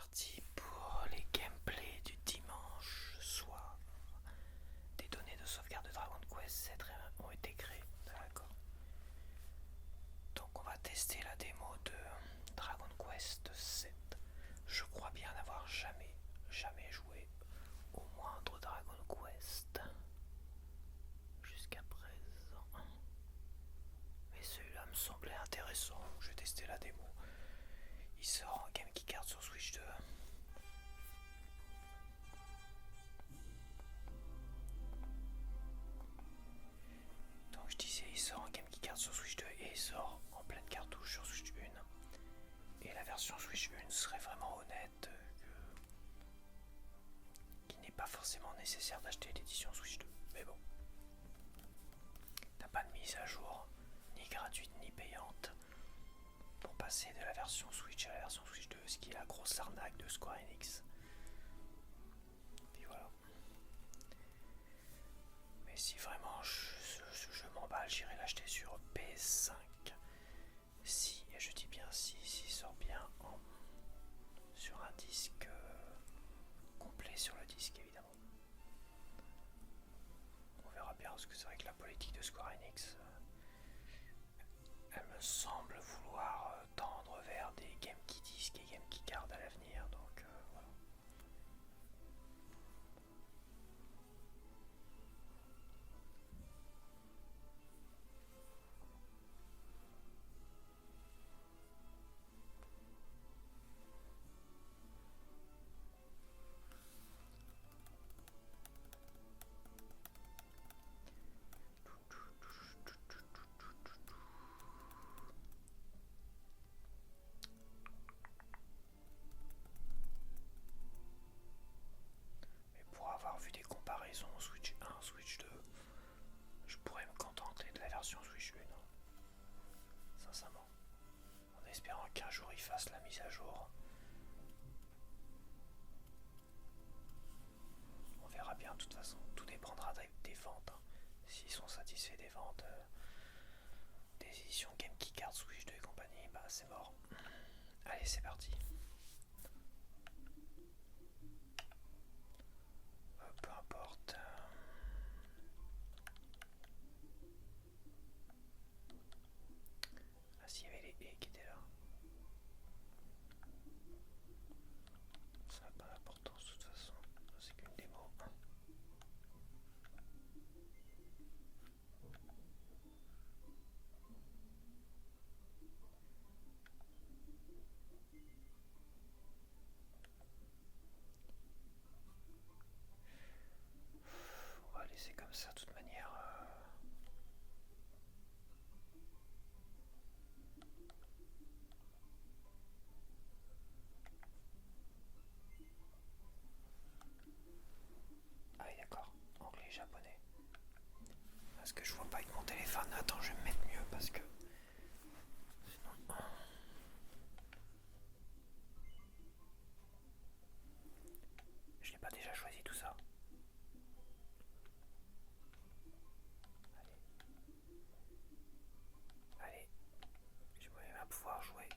parti pour les gameplays du dimanche soir. Des données de sauvegarde de Dragon Quest 7 ont été créées. D'accord. Donc on va tester la démo de Dragon Quest 7. Je crois bien n'avoir jamais joué au moindre Dragon Quest jusqu'à présent. Mais celui-là me semblait intéressant. Je vais tester la démo. Il sort en Game Keycard sur Switch 2. Donc je disais, il sort en Game Keycard sur Switch 2 et il sort en pleine cartouche sur Switch 1. Et la version Switch 1 serait vraiment honnête qu'il n'est pas forcément nécessaire d'acheter l'édition Switch 2. Mais bon, t'as pas de mise à jour, ni gratuite ni payante, pour passer de la version Switch à la version Switch 2, ce qui est la grosse arnaque de Square Enix. Puis voilà. Mais si vraiment ce jeu m'emballe, j'irai l'acheter sur PS5. Si, et je dis bien si, s'il sort bien sur un disque complet sur le disque évidemment. On verra bien, parce que c'est vrai que la politique de Square Enix, elle me semble vouloir tendre vers des Game Key Disc et Game Key Card à l'avenir, donc voilà. Mais pour avoir vu des comparaisons Switch 1, Switch 2, je pourrais me contenter de la version Switch 1, sincèrement, en espérant qu'un jour ils fassent la mise à jour. On verra bien, de toute façon, tout dépendra des ventes. S'ils sont satisfaits des ventes des éditions Game Key Card Switch 2 et compagnie, bah c'est mort. Allez, c'est parti. Peu importe. Ah, s'il y avait les haies qui étaient là. Ça n'a pas d'importance de toute façon. C'est qu'une démo. On va laisser comme ça de toute manière. Ah oui d'accord, anglais et japonais. Parce que je vois pas avec mon téléphone. Attends, je vais me mettre mieux parce que sinon. Je l'ai pas déjà choisi tout ça. Allez, je vais pouvoir jouer.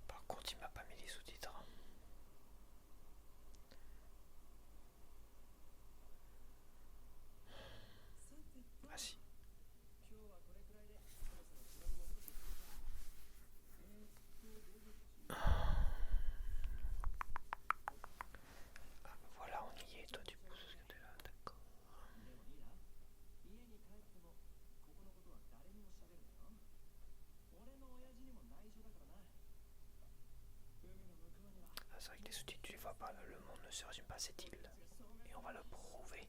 Par contre, il m'a pas mis les sous-titres. Ah si. Ah, voilà, on y est. Toi, tu pousses ce que t'es là, d'accord. Ah, c'est vrai que les sous-titres, tu les vois pas. Le monde ne se résume pas à cette île. Et on va le prouver.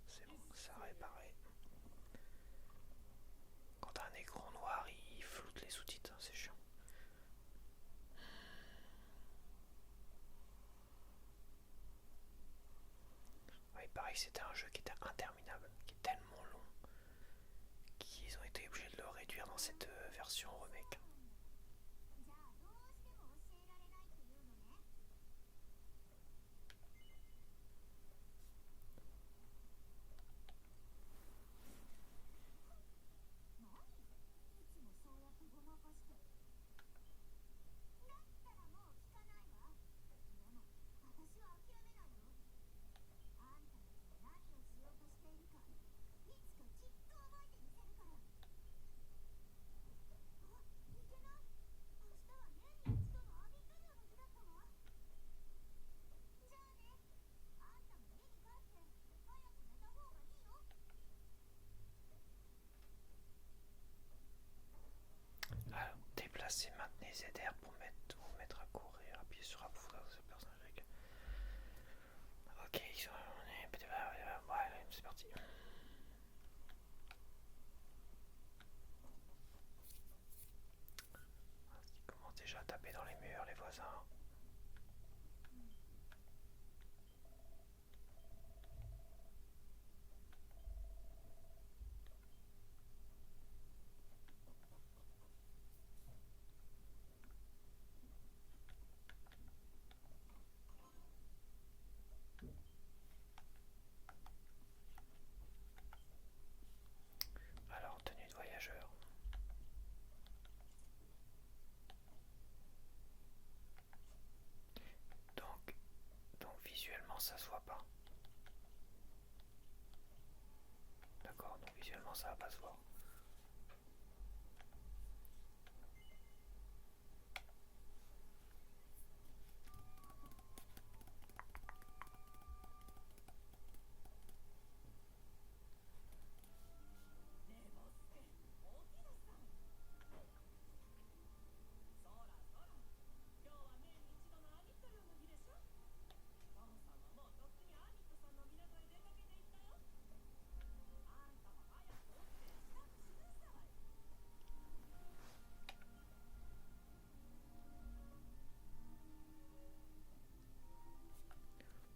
C'est bon, ça a réparé. Quand t'as un écran noir, il floute les sous-titres, c'est chiant. Ouais, il paraît que c'était un jeu qui était interminable, qui est tellement cette version remake. Alors, déplacer, maintenez ZR pour vous mettre à courir, appuyez sur A pour faire ce personnage. Ok, ouais, c'est parti. Ils commencent déjà à taper dans les murs, les voisins. Alors, tenue de voyageur. Donc visuellement ça se voit pas. D'accord, donc visuellement ça va pas se voir.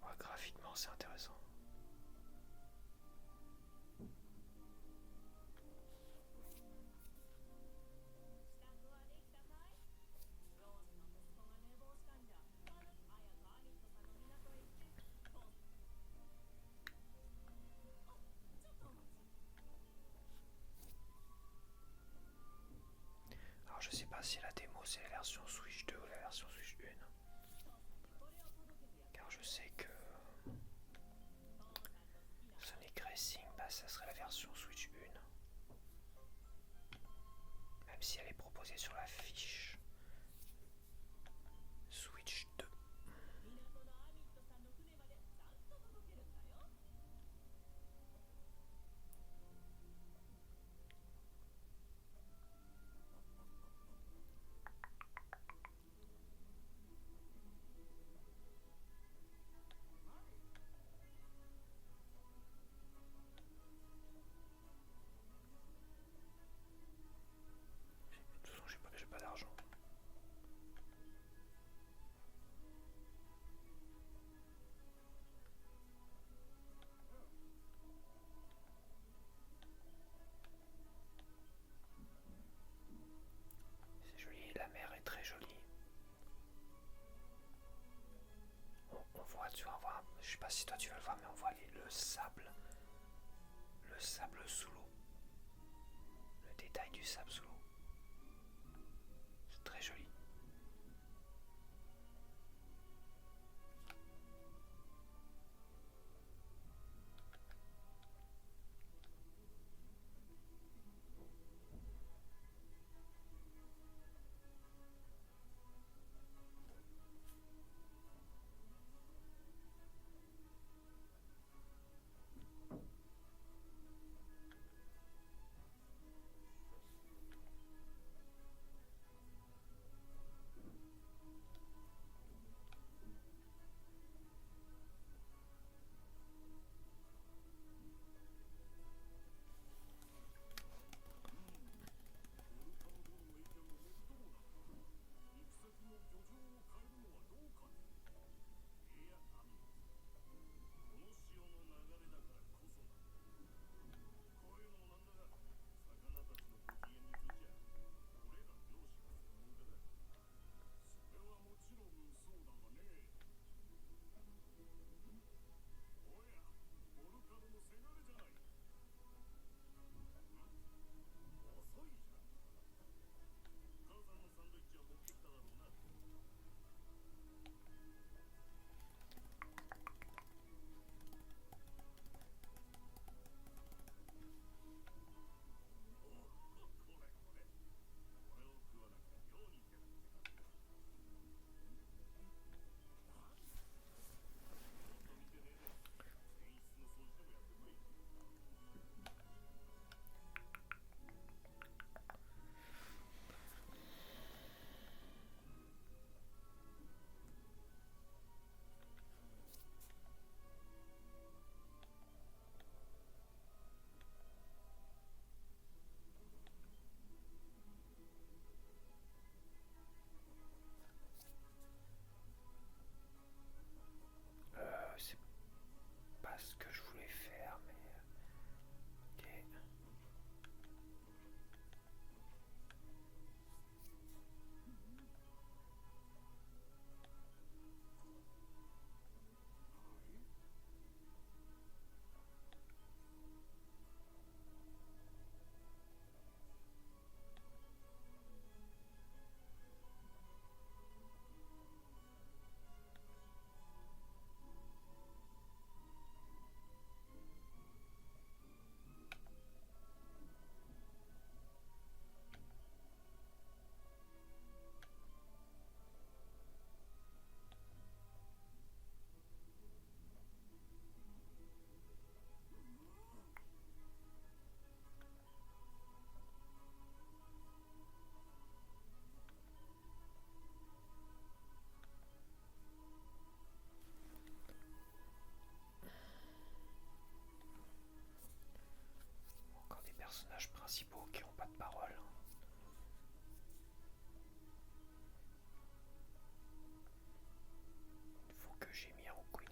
Ouais, graphiquement c'est intéressant. Alors je sais pas si la démo c'est la version Switch 2 ou la version Switch 1. Car je sais que Sonic Racing, bah, ça serait la version Switch 1. Même si elle est proposée sur la fiche Switch 2. De toute façon j'ai pas d'argent. C'est joli, la mer est très jolie. On voit, tu vas voir, je sais pas si toi tu vas le voir, mais on voit le sable sous l'eau. Le détail du sable sous l'eau. C'est très joli. personnages principaux qui ont pas de parole. Il faut que j'ai mis Rukune.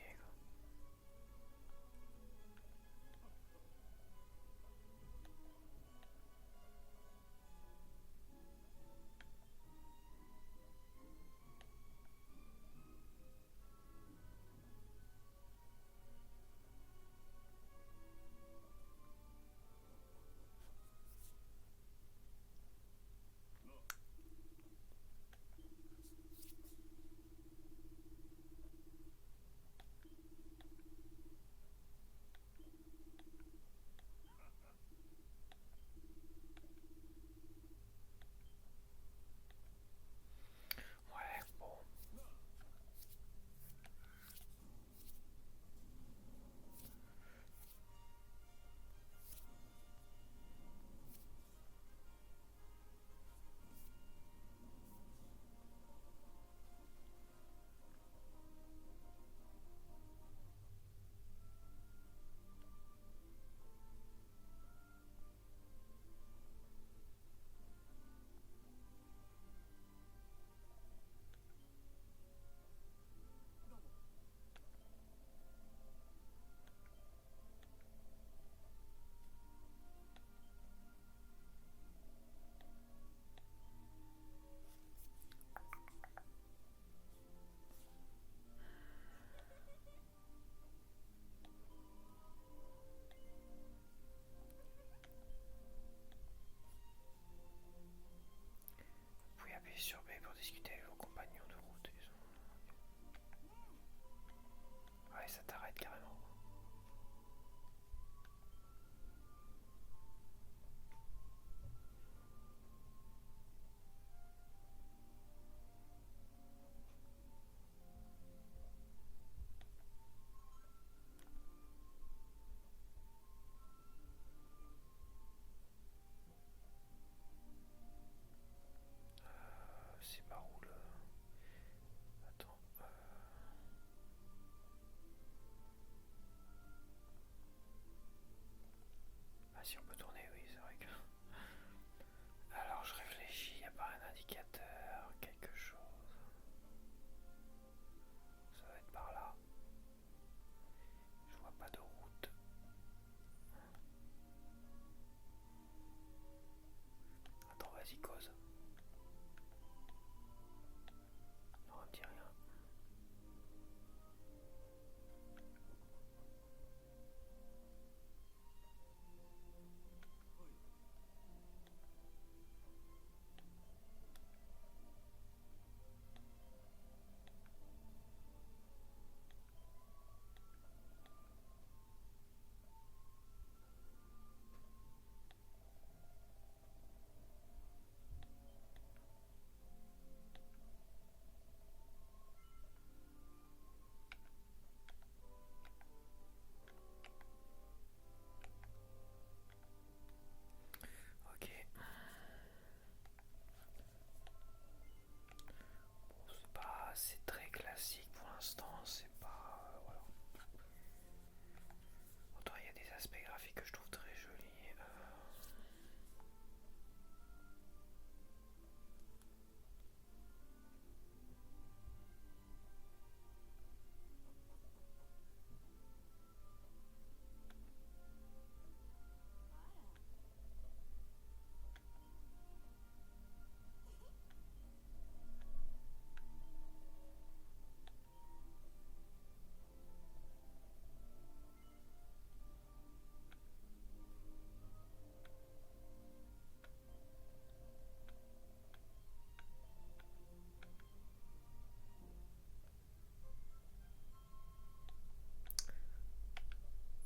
Ouais, bon. Vous pouvez appuyer sur B pour discuter avec vos compagnons de route. Ouais, ça t'arrête carrément. C'est par où le... Attends. Ah si on peut tourner, oui, c'est vrai que... Alors je réfléchis, il n'y a pas un indicateur, quelque chose. Ça va être par là. Je vois pas de route. Attends, vas-y, cause. Non, on me dit rien. Ok. Bon, c'est très classique pour l'instant, c'est pas... voilà. Autant il y a des aspects graphiques que je trouve très jolis.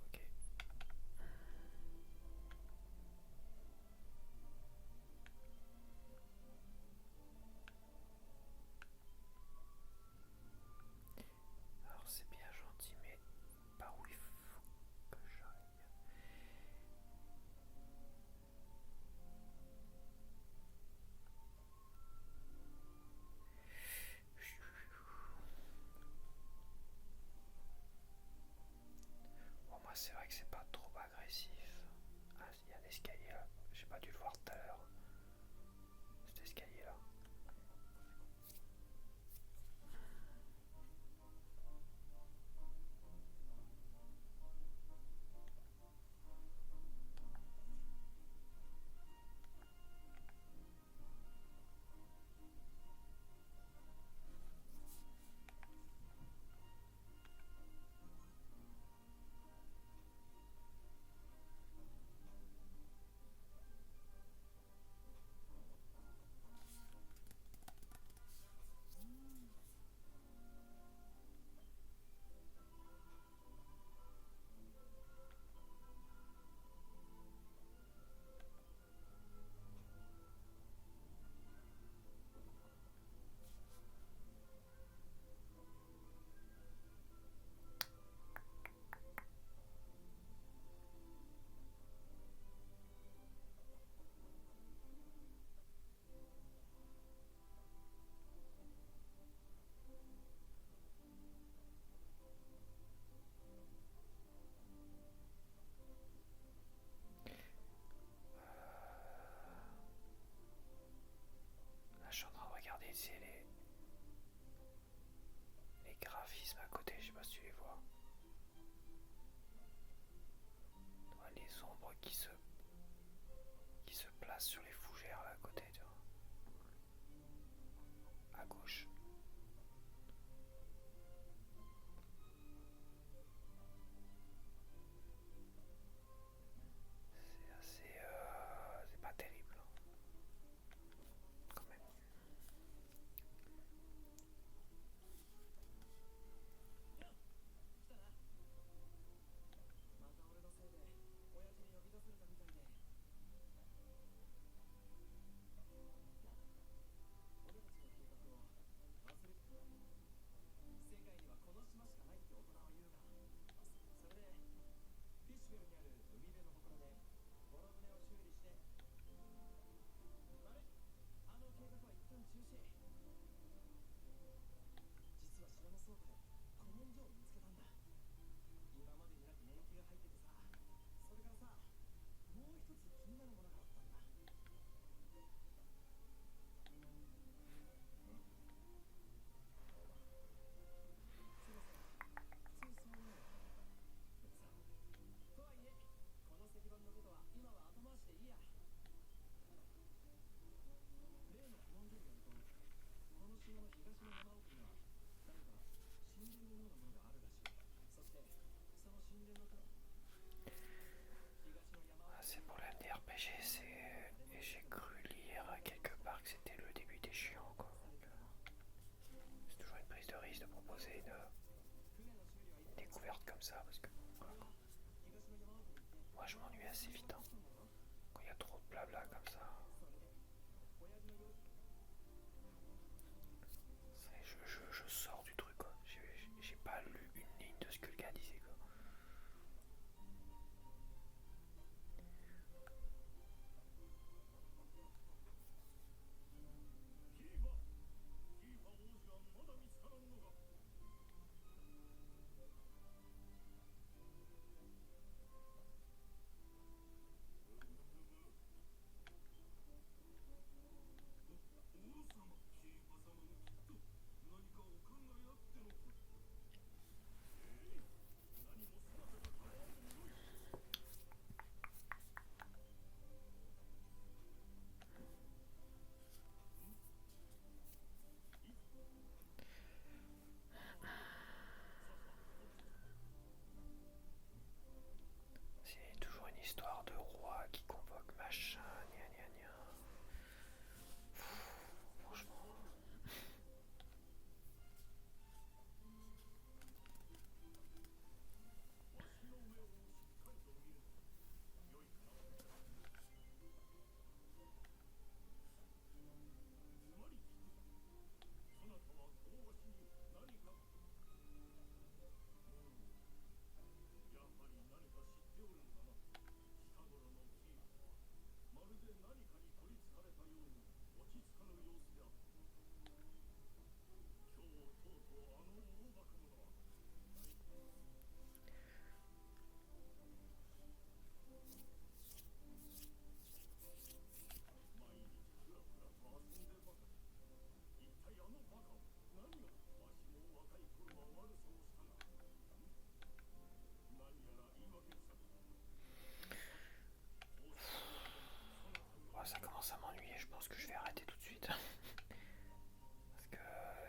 Ok. Alors c'est bien gentil, mais par où il faut que j'aille? Bon, moi c'est vrai que c'est pas trop agressif. Ah, il y a un escalier là. des ombres qui se placent sur les fougères là à côté, tu vois. À gauche. C'est pas terrible, hein, quand même. Ah, c'est pour la RPG, et j'ai cru lire quelque part que c'était le début des chiants, quoi. C'est toujours une prise de risque de proposer une découverte comme ça, parce que voilà, moi je m'ennuie assez vite, hein. Quand il y a trop de blabla comme ça. Je sors du truc, quoi. J'ai pas lu une ligne de ce que le gars disait, quoi. C'est toujours une histoire de roi qui convoque machin, gna gna gna. Franchement. Oh, ça commence à m'ennuyer, je pense que je vais arrêter tout de suite. Parce que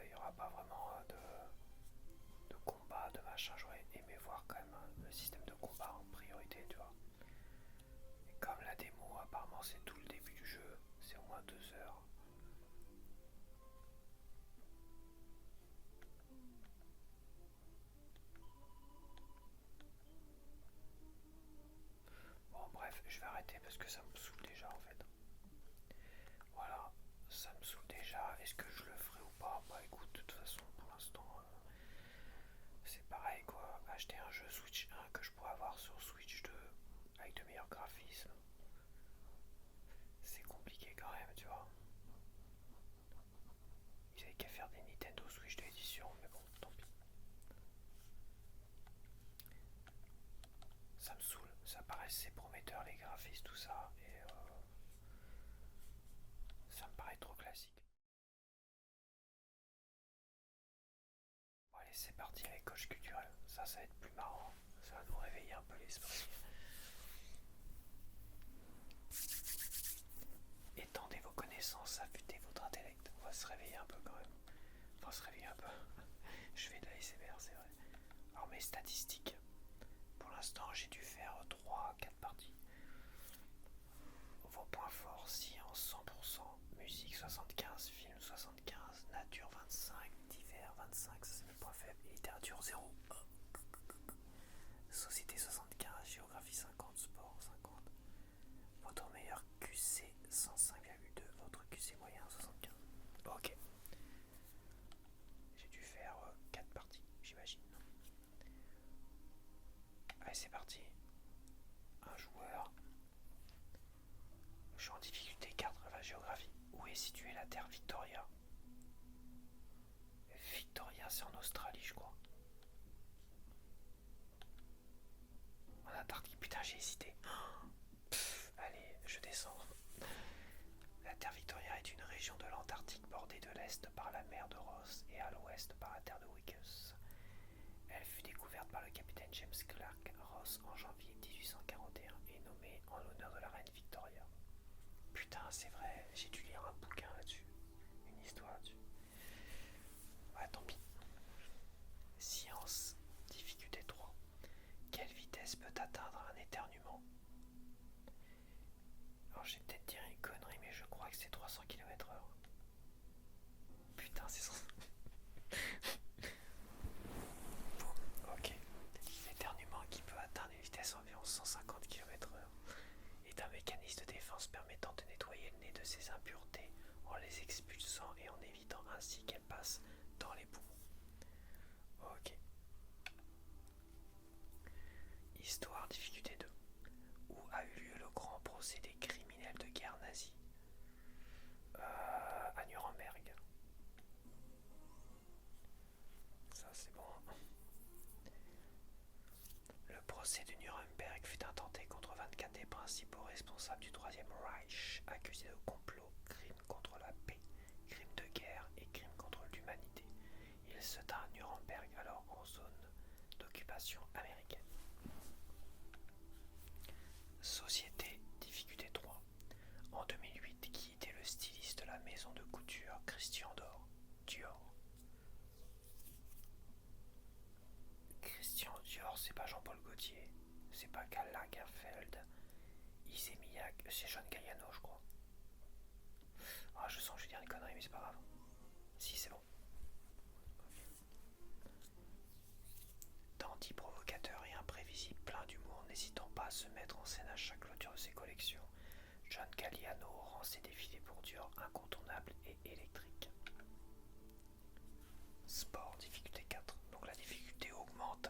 il n'y aura pas vraiment de combat, de machin. J'aurais aimé voir quand même le système de combat en priorité, tu vois. Et comme la démo, apparemment, c'est tout le début du jeu, c'est au moins 2 heures. Bon, bref, je vais arrêter parce que ça me saoule déjà en fait. Voilà, ça me saoule déjà. Est-ce que je le ferai ou pas? Bah écoute, de toute façon, pour l'instant, c'est pareil quoi. Acheter un jeu Switch 1 que je pourrais avoir sur Switch 2 avec de meilleurs graphismes, c'est compliqué quand même, tu vois. Ils avaient qu'à faire des Nintendo Switch d'édition, mais bon, tant pis. Ça me saoule, ça paraissait prometteur les graphismes, tout ça, et ça me paraît trop classique. Bon allez, c'est parti avec coach culturel, ça va être plus marrant, ça va nous réveiller un peu l'esprit. connaissances, affûtez votre intellect. On va se réveiller un peu quand même. Enfin, se réveiller un peu. Je fais de la ASMR, c'est vrai. Alors, mes statistiques. Pour l'instant, j'ai dû faire 3-4 parties. Vos points forts, science 100%, musique 75, film 75, nature 25, divers 25, ça c'est mes points faibles, et littérature 0. Société 75, géographie 50, sport 50. Votre meilleur QC 105,2, votre QC moyen 75. Ok. J'ai dû faire 4 parties, j'imagine. Allez, c'est parti. Un joueur. Je suis en difficulté 4, la géographie. Où est située la terre Victoria? Victoria, c'est en Australie, je crois. En Antarctique, putain, j'ai hésité. Allez, je descends. La terre Victoria est une région de l'Antarctique bordée de l'est par la mer de Ross et à l'ouest par la terre de Wickus. Elle fut découverte par le capitaine James Clark Ross en janvier 1841 et nommée en l'honneur de la reine Victoria. Putain, c'est vrai, j'ai dû lire un bouquin là-dessus, une histoire là-dessus. Ouais, tant pis. Science, difficulté 3. Quelle vitesse peut atteindre un éternuement? Alors, je vais peut-être dire une connerie, mais je crois que c'est 300 km/h. Putain, c'est ça. Bon, ok. L'éternuement qui peut atteindre une vitesse environ 150 km/h est un mécanisme de défense permettant de nettoyer le nez de ses impuretés en les expulsant et en évitant ainsi qu'elles passent dans les poumons. Ok. Histoire, difficulté 2. Où a eu lieu le grand procès des criminels de guerre nazis? À Nuremberg. Ça c'est bon. Le procès de Nuremberg fut intenté contre 24 des principaux responsables du Troisième Reich, accusés de complot, crimes contre la paix, crimes de guerre et crimes contre l'humanité. Il se tint à Nuremberg, alors en zone d'occupation américaine. Société, difficulté 3. En 2008, qui était le styliste de la maison de couture Christian Dior? Christian Dior, c'est pas Jean-Paul Gaultier, c'est pas Karl Lagerfeld, c'est John Galliano, je crois. Ah, je sens que je vais dire une connerie, mais c'est pas grave. Si, c'est bon. Dandy provocateur et imprévisible, plein d'humour, n'hésitant pas à se mettre en scène à chaque clôture de ses collections, John Galliano rend ses défilés pour Dior incontournables et électriques. Sport, difficulté 4. Donc la difficulté augmente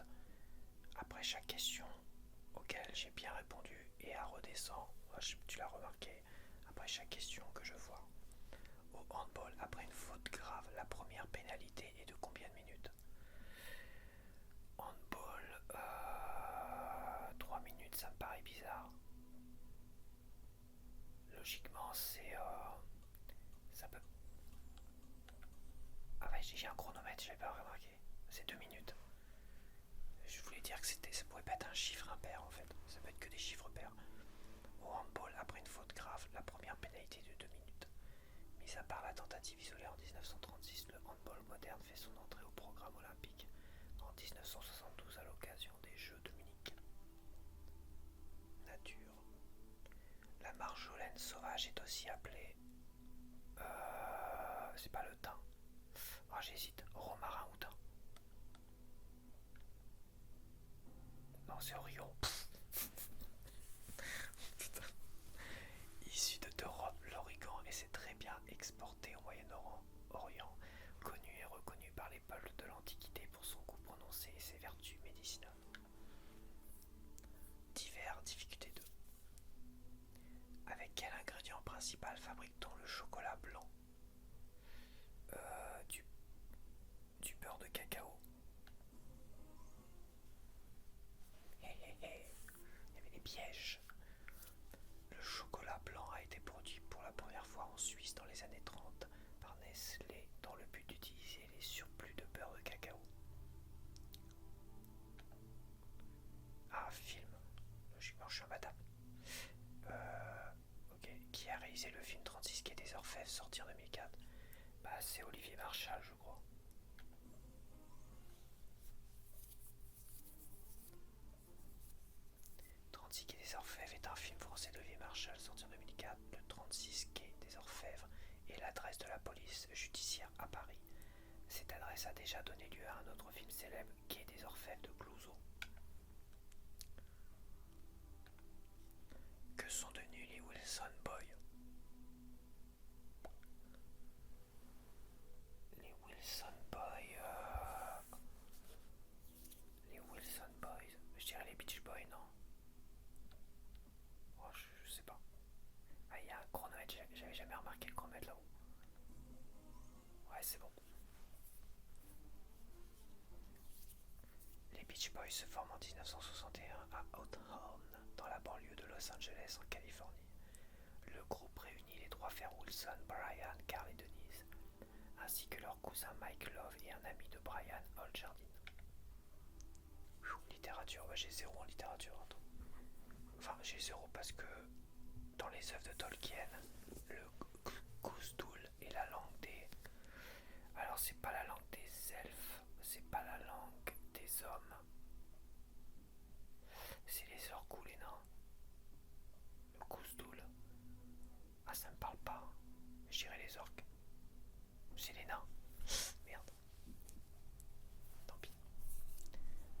après chaque question auquel j'ai bien répondu et elle redescend, tu l'as remarqué, après chaque question que je vois. Au handball, après une faute grave, la première pénalité est de combien de minutes? Handball, 3 minutes, ça me paraît bizarre. Logiquement, ça peut... Ah ouais, j'ai un chronomètre, j'avais pas remarqué. C'est 2 minutes. Je voulais dire que ça pouvait pas être un chiffre impair en fait. Ça peut être que des chiffres pairs. Au handball, après une faute grave, la première pénalité de 2 minutes. Mis à part la tentative isolée en 1936, le handball moderne fait son entrée au programme olympique en 1972 à l'occasion des Jeux de Munich. Nature. La marjolaine sauvage est aussi appelée... c'est pas le thym. Ah, j'hésite. Romarin ou thym. Non, c'est Orion. Issu d'Europe, l'origan s'est très bien exporté au Moyen-Orient, connu et reconnu par les peuples de l'Antiquité pour son goût prononcé et ses vertus médicinales. Divers, difficulté 2. Avec quel ingrédient principal fabrique-t-on le chocolat blanc? Du beurre de cacao. Il y avait des pièges. Le chocolat blanc a été produit pour la première fois en Suisse dans les années 30 par Nestlé dans le but d'utiliser les surplus de beurre de cacao. Ah, film. Logiquement, je suis un madame. Ok. Qui a réalisé le film 36 quai des Orfèvres? de la police judiciaire à Paris. Cette adresse a déjà donné lieu à un autre film célèbre, Quai des Orfèvres de Clouseau. Que sont devenus les Wilson Boys? Les Wilson Boys... Les Wilson Boys... Je dirais les Beach Boys, non? Oh, je sais pas. Ah, il y a un chronomètre, j'avais jamais remarqué le chronomètre là-haut. Ouais, c'est bon. Les Beach Boys se forment en 1961 à Hawthorne, dans la banlieue de Los Angeles, en Californie. Le groupe réunit les trois frères Wilson, Brian, Carl et Denise, ainsi que leur cousin Mike Love et un ami de Brian, Hal Jardine. Littérature, bah j'ai 0 en littérature. Attends. Enfin, j'ai 0 parce que dans les œuvres de Tolkien, le Gustul est la langue des... Alors c'est pas la langue des elfes, c'est pas la langue des hommes. C'est les orques ou les nains. Le Gustul. Ah, ça me parle pas. Je dirais les orques. C'est les nains. Merde. Tant pis.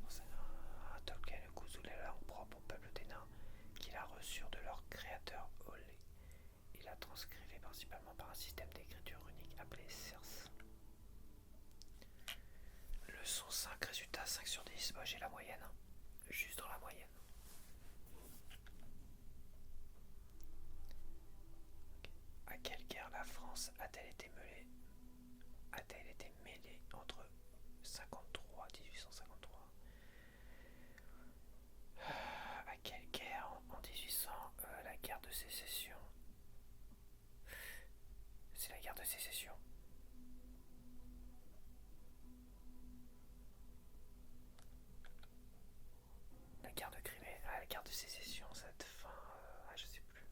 Bon, c'est un Tolkien, le Gustul est la langue propre au peuple des nains qu'il a reçu de leur créateur Olé. Il a transcrivé principalement par un système d'écriture unique appelé Circe. Leçon 5, résultat 5 sur 10. Bah, j'ai la moyenne. Juste dans la moyenne. À quelle guerre la France a-t-elle été mêlée entre 1853 à quelle guerre en 1800 la guerre de sécession. C'est la guerre de sécession. La guerre de Crimée, la guerre de sécession, cette fin, je sais plus.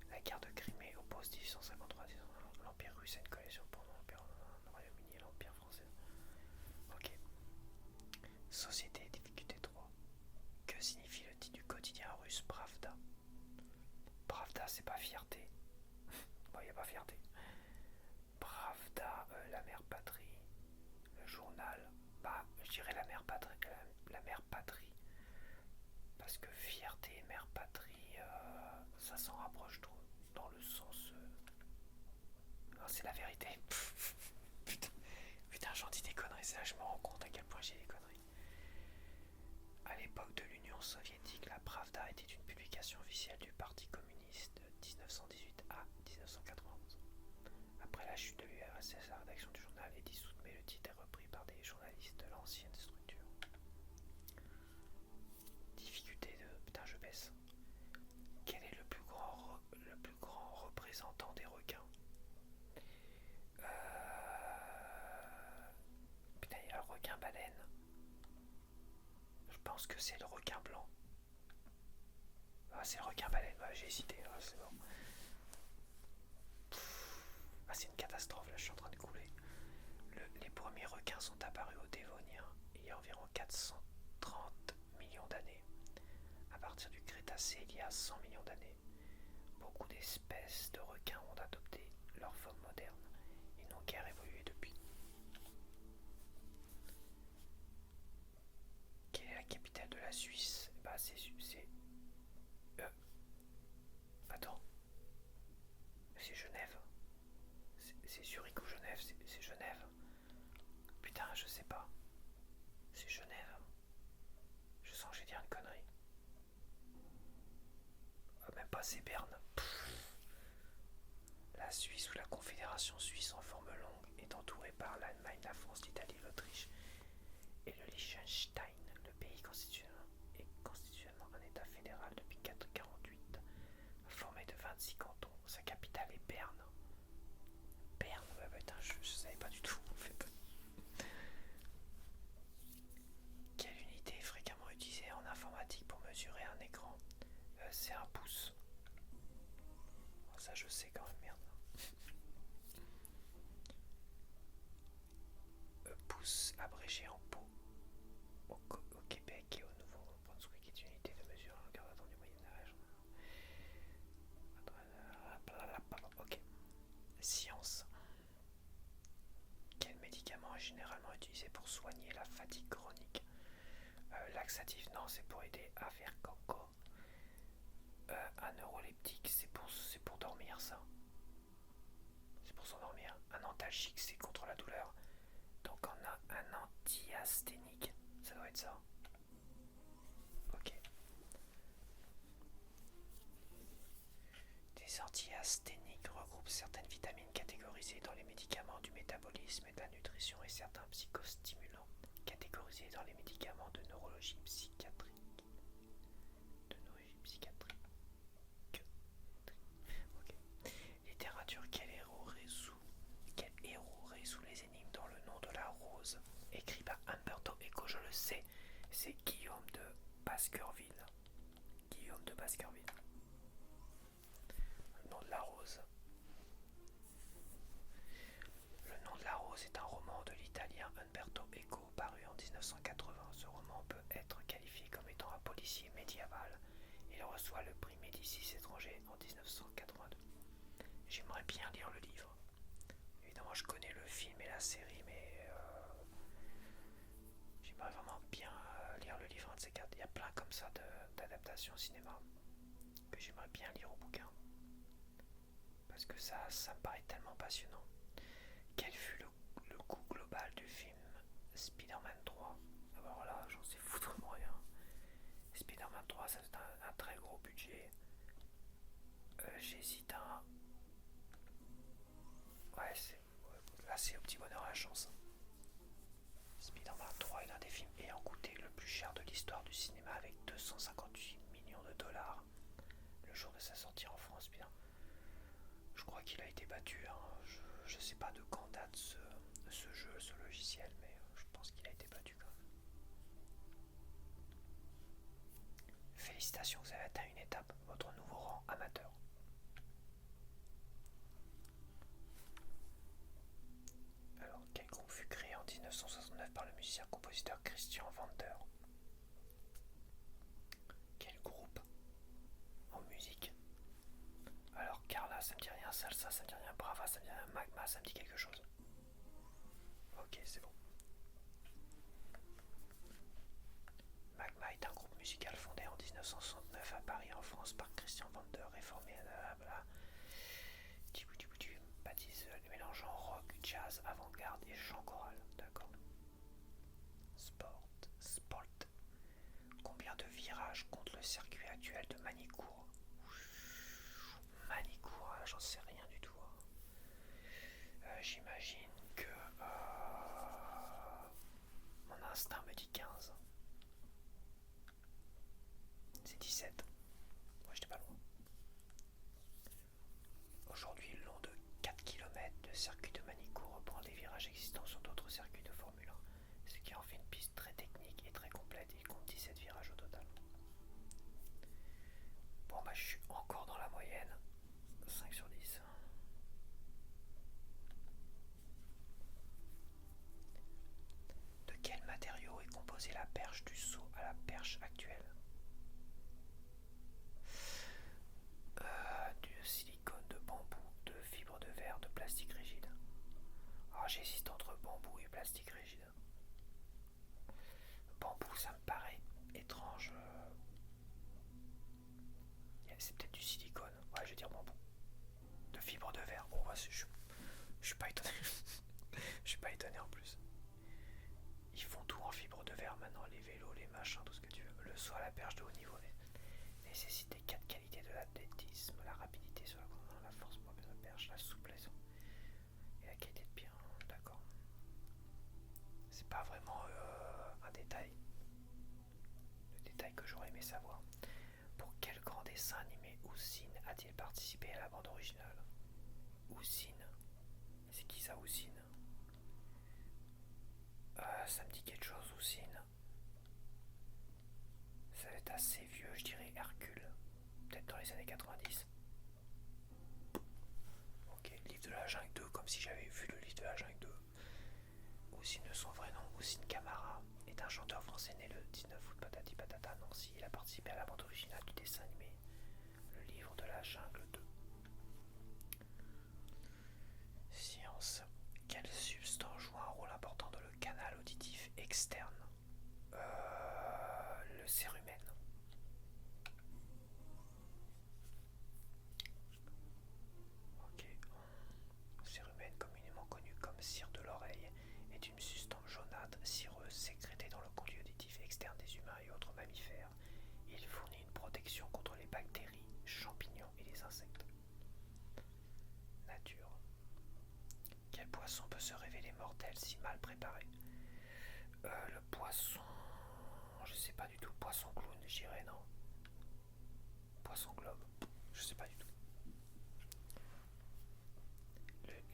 La guerre de Crimée oppose 1853 l'Empire russe à une coalition pour le Royaume-Uni et l'Empire français. Ok. Société, difficulté 3. Que signifie le titre du quotidien russe Pravda? Pravda, c'est pas fierté. Bon, y a pas fierté. Pravda, la mère patrie. Le journal, bah, je dirais la mère patrie. La mère patrie. Parce que fierté et mère patrie, ça s'en rapproche trop dans le sens. C'est la vérité. Putain, j'en dis des conneries, c'est là que je me rends compte à quel point j'ai des conneries. À l'époque de l'Union soviétique, la Pravda était une publication officielle du Parti communiste de 1918 à 1991. Après la chute de l'URSS, la rédaction du journal est dissoute, mais le titre est repris par des journalistes de l'ancienne structure. Difficulté de... Putain, je baisse. Quel est le plus grand représentant des requins? Putain, il y a le requin baleine. Je pense que c'est le requin blanc. Ah, c'est le requin baleine, ouais, j'ai hésité, c'est bon. Ah, c'est une catastrophe, là, je suis en train de couler. Les premiers requins sont apparus au Dévonien il y a environ 430 millions d'années. À partir du Crétacé, il y a 100 millions d'années. Beaucoup d'espèces de requins ont adopté leur forme moderne. Ils n'ont guère évolué depuis. Quelle est la capitale de la Suisse? Bah, c'est attends. C'est Genève. C'est Zurich ou Genève? C'est Genève. Putain, je sais pas. C'est Genève. Je sens que j'ai dit une connerie. Même pas, c'est Berne. La Suisse ou la Confédération suisse en forme longue est entourée par l'Allemagne, la France, l'Italie, l'Autriche et le Liechtenstein. Le pays est constitutionnellement un état fédéral depuis 1948, formé de 26 cantons. Sa capitale est Berne. Berne, ouais, putain, je savais pas du tout. En fait. Quelle unité est fréquemment utilisée en informatique pour mesurer un écran? C'est un pouce. Oh, ça, je sais quand même, merde. Pouce abrégé en pot. Au Québec et au Nouveau-Brunswick est une unité de mesure en longueur d'onde du Moyen-Âge. généralement utilisé pour soigner la fatigue chronique. Laxatif, non, c'est pour aider à faire coco. Un neuroleptique, c'est pour dormir, ça. C'est pour s'endormir. Un antalgique, c'est contre la douleur. Donc on a un antiasthénique. Ça doit être ça. Ok. Des antiasthéniques regroupent certaines vitamines catégorisées dans les médicaments du métabolisme et de la nutrition et certains psychostimulants catégorisés dans les médicaments de neurologie psychiatrique. De neurologie psychiatrique. Ok. Littérature, quel héros résout les énigmes dans le nom de la rose, écrit par Umberto Eco, je le sais, c'est Guillaume de Baskerville. Guillaume de Baskerville. Le nom de la rose. Le nom de la rose est un roman de l'italien Umberto Eco paru en 1980. Ce roman peut être qualifié comme étant un policier médiéval. Il reçoit le prix Médicis étranger en 1982. J'aimerais bien lire le livre. Évidemment, je connais le film et la série, mais j'aimerais vraiment bien lire le livre, un de ces quatre. Il y a plein comme ça d'adaptations au cinéma que j'aimerais bien lire au bouquin. Parce que ça me paraît tellement passionnant. Quel fut le coût global du film Spider-Man 3? Alors là, j'en sais foutrement rien. Spider-Man 3, ça c'est un très gros budget. J'hésite à... Ouais, là c'est au petit bonheur à la chance. Spider-Man 3 est l'un des films ayant coûté le plus cher de l'histoire du cinéma avec 258 millions de dollars le jour de sa sortie en France. Bien, je crois qu'il a été battu. Hein. Je sais pas de quand date ce jeu, ce logiciel, mais je pense qu'il a été battu quand même. Félicitations, vous avez atteint une étape, votre nouveau rang amateur. Alors, quel groupe fut créé en 1969 par le musicien-compositeur Christian Vander? Quel groupe en musique? Alors, Carla, ça me dit rien, Salsa, ça me dit rien, Brava, ça me dit rien, Magma, ça me dit quelque chose. Ok, c'est bon. Magma est un groupe musical fondé en 1969 à Paris, en France, par Christian Vander, réformé à baptise mélangeant rock, jazz, avant-garde et chant choral. D'accord. Sport. Combien de virages compte le circuit actuel de Manicourt? Manicourt, j'en sais rien du tout. J'imagine que mon instinct me dit 15. C'est 17. Ouais, j'étais pas loin. Aujourd'hui, le long de 4 km, le circuit de Manicourt reprend les virages existants sur d'autres circuits de Formule 1, ce qui en fait une piste très technique et très complète. Il compte 17 virages au total. Bon, bah, je suis encore dans la moyenne. 5 sur 10. De quel matériau est composée la perche du saut à la perche actuelle? Du silicone, de bambou, de fibre de verre, de plastique rigide. Alors j'hésite entre bambou et plastique rigide. Bambou, ça me paraît étrange. C'est peut-être du silicone. Ouais, je vais dire bambou. De fibre de verre. Bon, ouais, je suis pas étonné. Je suis pas étonné en plus. Ils font tout en fibre de verre maintenant, les vélos, les machins, tout ce que tu veux. Le saut à la perche de haut niveau nécessite les 4 qualités de l'athlétisme, la rapidité sur la force pour la perche, la souplesse et la qualité de pied. D'accord. C'est pas vraiment un détail. Le détail que j'aurais aimé savoir. Pour quel grand dessin animé Houssine a-t-il participé à la bande originale? Houssine. C'est qui ça, Houssine? Ça me dit quelque chose, Houssine. Ça va être assez vieux, je dirais Hercule. Peut-être dans les années 90. Ok, livre de la jungle 2, comme si j'avais vu le livre de la jungle 2. Houssine de son vrai nom, Houssine Camara, est un chanteur français né le 19 août patati patata Nancy. Il a participé à la bande originale du dessin animé Le livre de la jungle 2. Science. Quelle substance joue un rôle important dans cireuse sécrétée dans le conduit auditif externe des humains et autres mammifères. Il fournit une protection contre les bactéries, champignons et les insectes. Nature. Quel poisson peut se révéler mortel si mal préparé? Le poisson... Je sais pas du tout. Poisson clown, j'irais, non? Poisson globe, je sais pas du tout.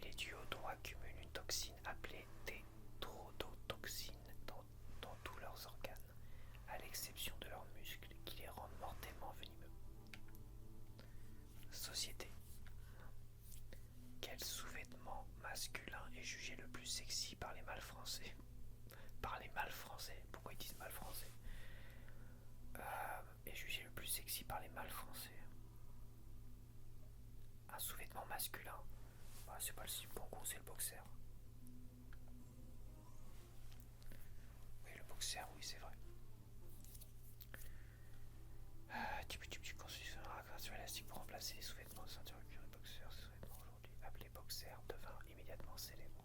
Les duodons accumulent une toxine appelée tétrodotoxine dans tous leurs organes, à l'exception de leurs muscles qui les rendent mortellement venimeux. Société. Quel sous-vêtement masculin est jugé le plus sexy par les mâles français? Par les mâles français? Pourquoi ils disent mâles français? Est jugé le plus sexy par les mâles français. Un sous-vêtement masculin. Bah, c'est pas le slip bon goût, c'est le boxer. Oui, le boxer, oui, c'est vrai. Tu construis un grâce élastique pour remplacer les sous-vêtements de ceinture cuir et boxer. Ce sous-vêtement aujourd'hui appelé boxer devint immédiatement célèbre.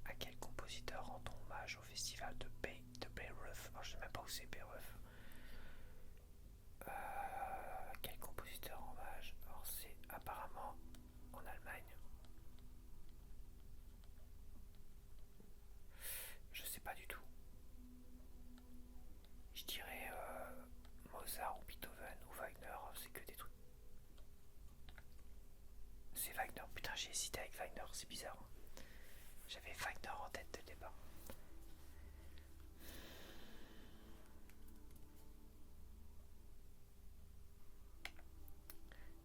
À quel compositeur rend-on hommage au festival de Bayreuth? Je sais même pas où c'est Bayreuth. Quel compositeur hommage? Alors c'est apparemment en Allemagne. Je sais pas du tout. Je dirais Mozart ou Beethoven ou Wagner, c'est que des trucs. C'est Wagner, putain j'ai hésité avec Wagner, c'est bizarre. J'avais Wagner en tête dès le départ.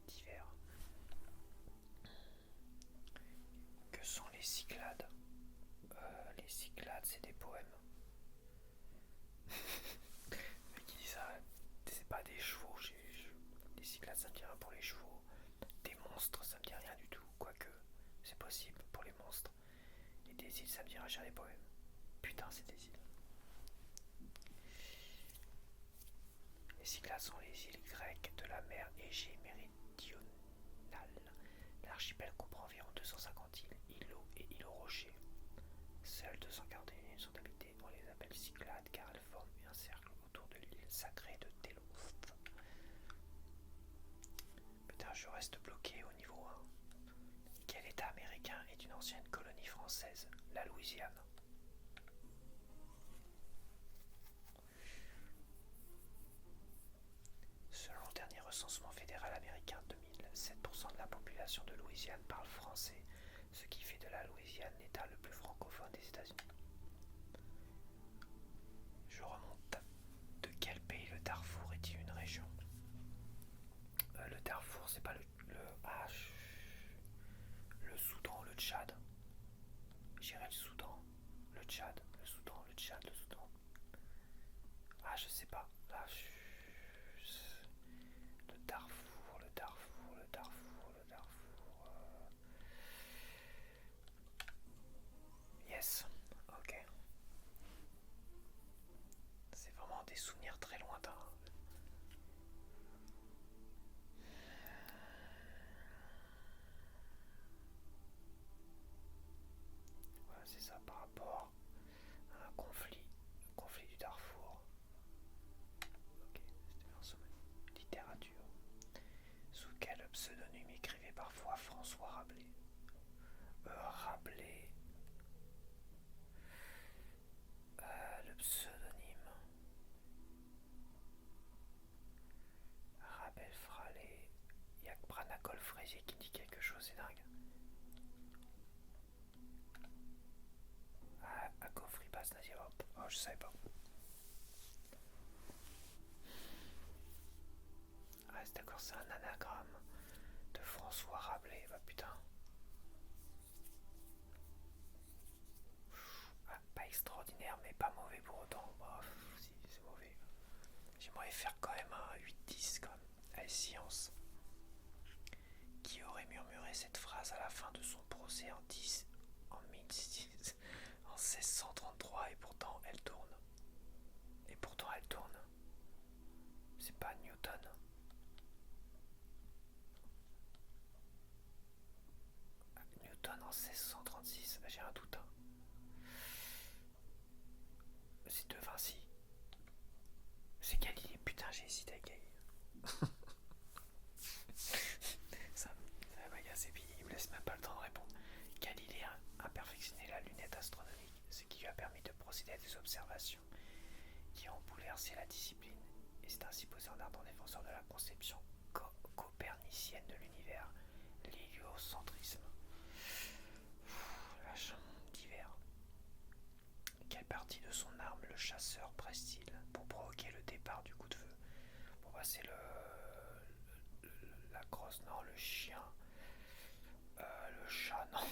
Divers. Que sont les Cyclades? Les Cyclades, c'est des poèmes. Mais qui dit ça? C'est pas des chevaux. Les Cyclades, ça me dit rien pour les chevaux. Des monstres, ça me dit rien du tout. Quoique, c'est possible pour les monstres. Et des îles, ça me dit rien les poèmes. Putain, c'est des îles. Les Cyclades sont les îles grecques de la mer Égée méridionale. L'archipel comprend environ 250 îlots et îlots rochers. Seules 241 sont habitées. On les appelle Cyclades car elles forment un cercle autour de l'île sacrée de Delos. Putain, je reste bloqué au niveau 1. Quel état américain est une ancienne colonie française? La Louisiane. Selon le dernier recensement fédéral américain 2000, 7% de la population de Louisiane parle français, ce qui fait de la Louisiane l'État le plus francophone des États-Unis. Je remonte. De quel pays le Darfour est-il une région? Le Darfour, c'est pas le Soudan, le Tchad. J'irais le Soudan, le Tchad, le Soudan, le Tchad, le Soudan. Je sais pas. Le Darfour, le Darfour, le Darfour, le Darfour. Yes, ok. C'est vraiment des souvenirs très lointains. Voilà, c'est ça par rapport à un conflit, le conflit du Darfour. Ok, c'était un sommet. Littérature. Sous quel pseudonyme écrivait parfois François Rabelais? Rabelais. Le pseudonyme. Rabel Fralé. Il y a que Branacol Fraisier qui dit quelque chose, c'est dingue. Agofri Basnazirov. Oh, je savais pas. C'est d'accord, c'est un anagramme de François Rabelais. Bah putain. Pas extraordinaire, mais pas mauvais pour autant. Bah, si, c'est mauvais. J'aimerais faire quand même un 8-10 quand même. Allez, science. Qui aurait murmuré cette phrase à la fin de son procès en 1633 et pourtant elle tourne. C'est pas Newton. Newton en 1600. J'ai un doute. Hein. C'est de Vinci. C'est Galilée. Putain, j'ai hésité avec Galilée. Ça m'agace, et puis il me laisse même pas le temps de répondre. Galilée a perfectionné la lunette astronomique, ce qui lui a permis de procéder à des observations qui ont bouleversé la discipline, et c'est ainsi posé en ardent défenseur de la conception copernicienne de l'univers, l'héliocentrisme. Lâche, divers. Quelle partie de son arme le chasseur presse-t-il pour provoquer le départ du coup de feu? Bon bah c'est la crosse, non, le chien, le chat, non,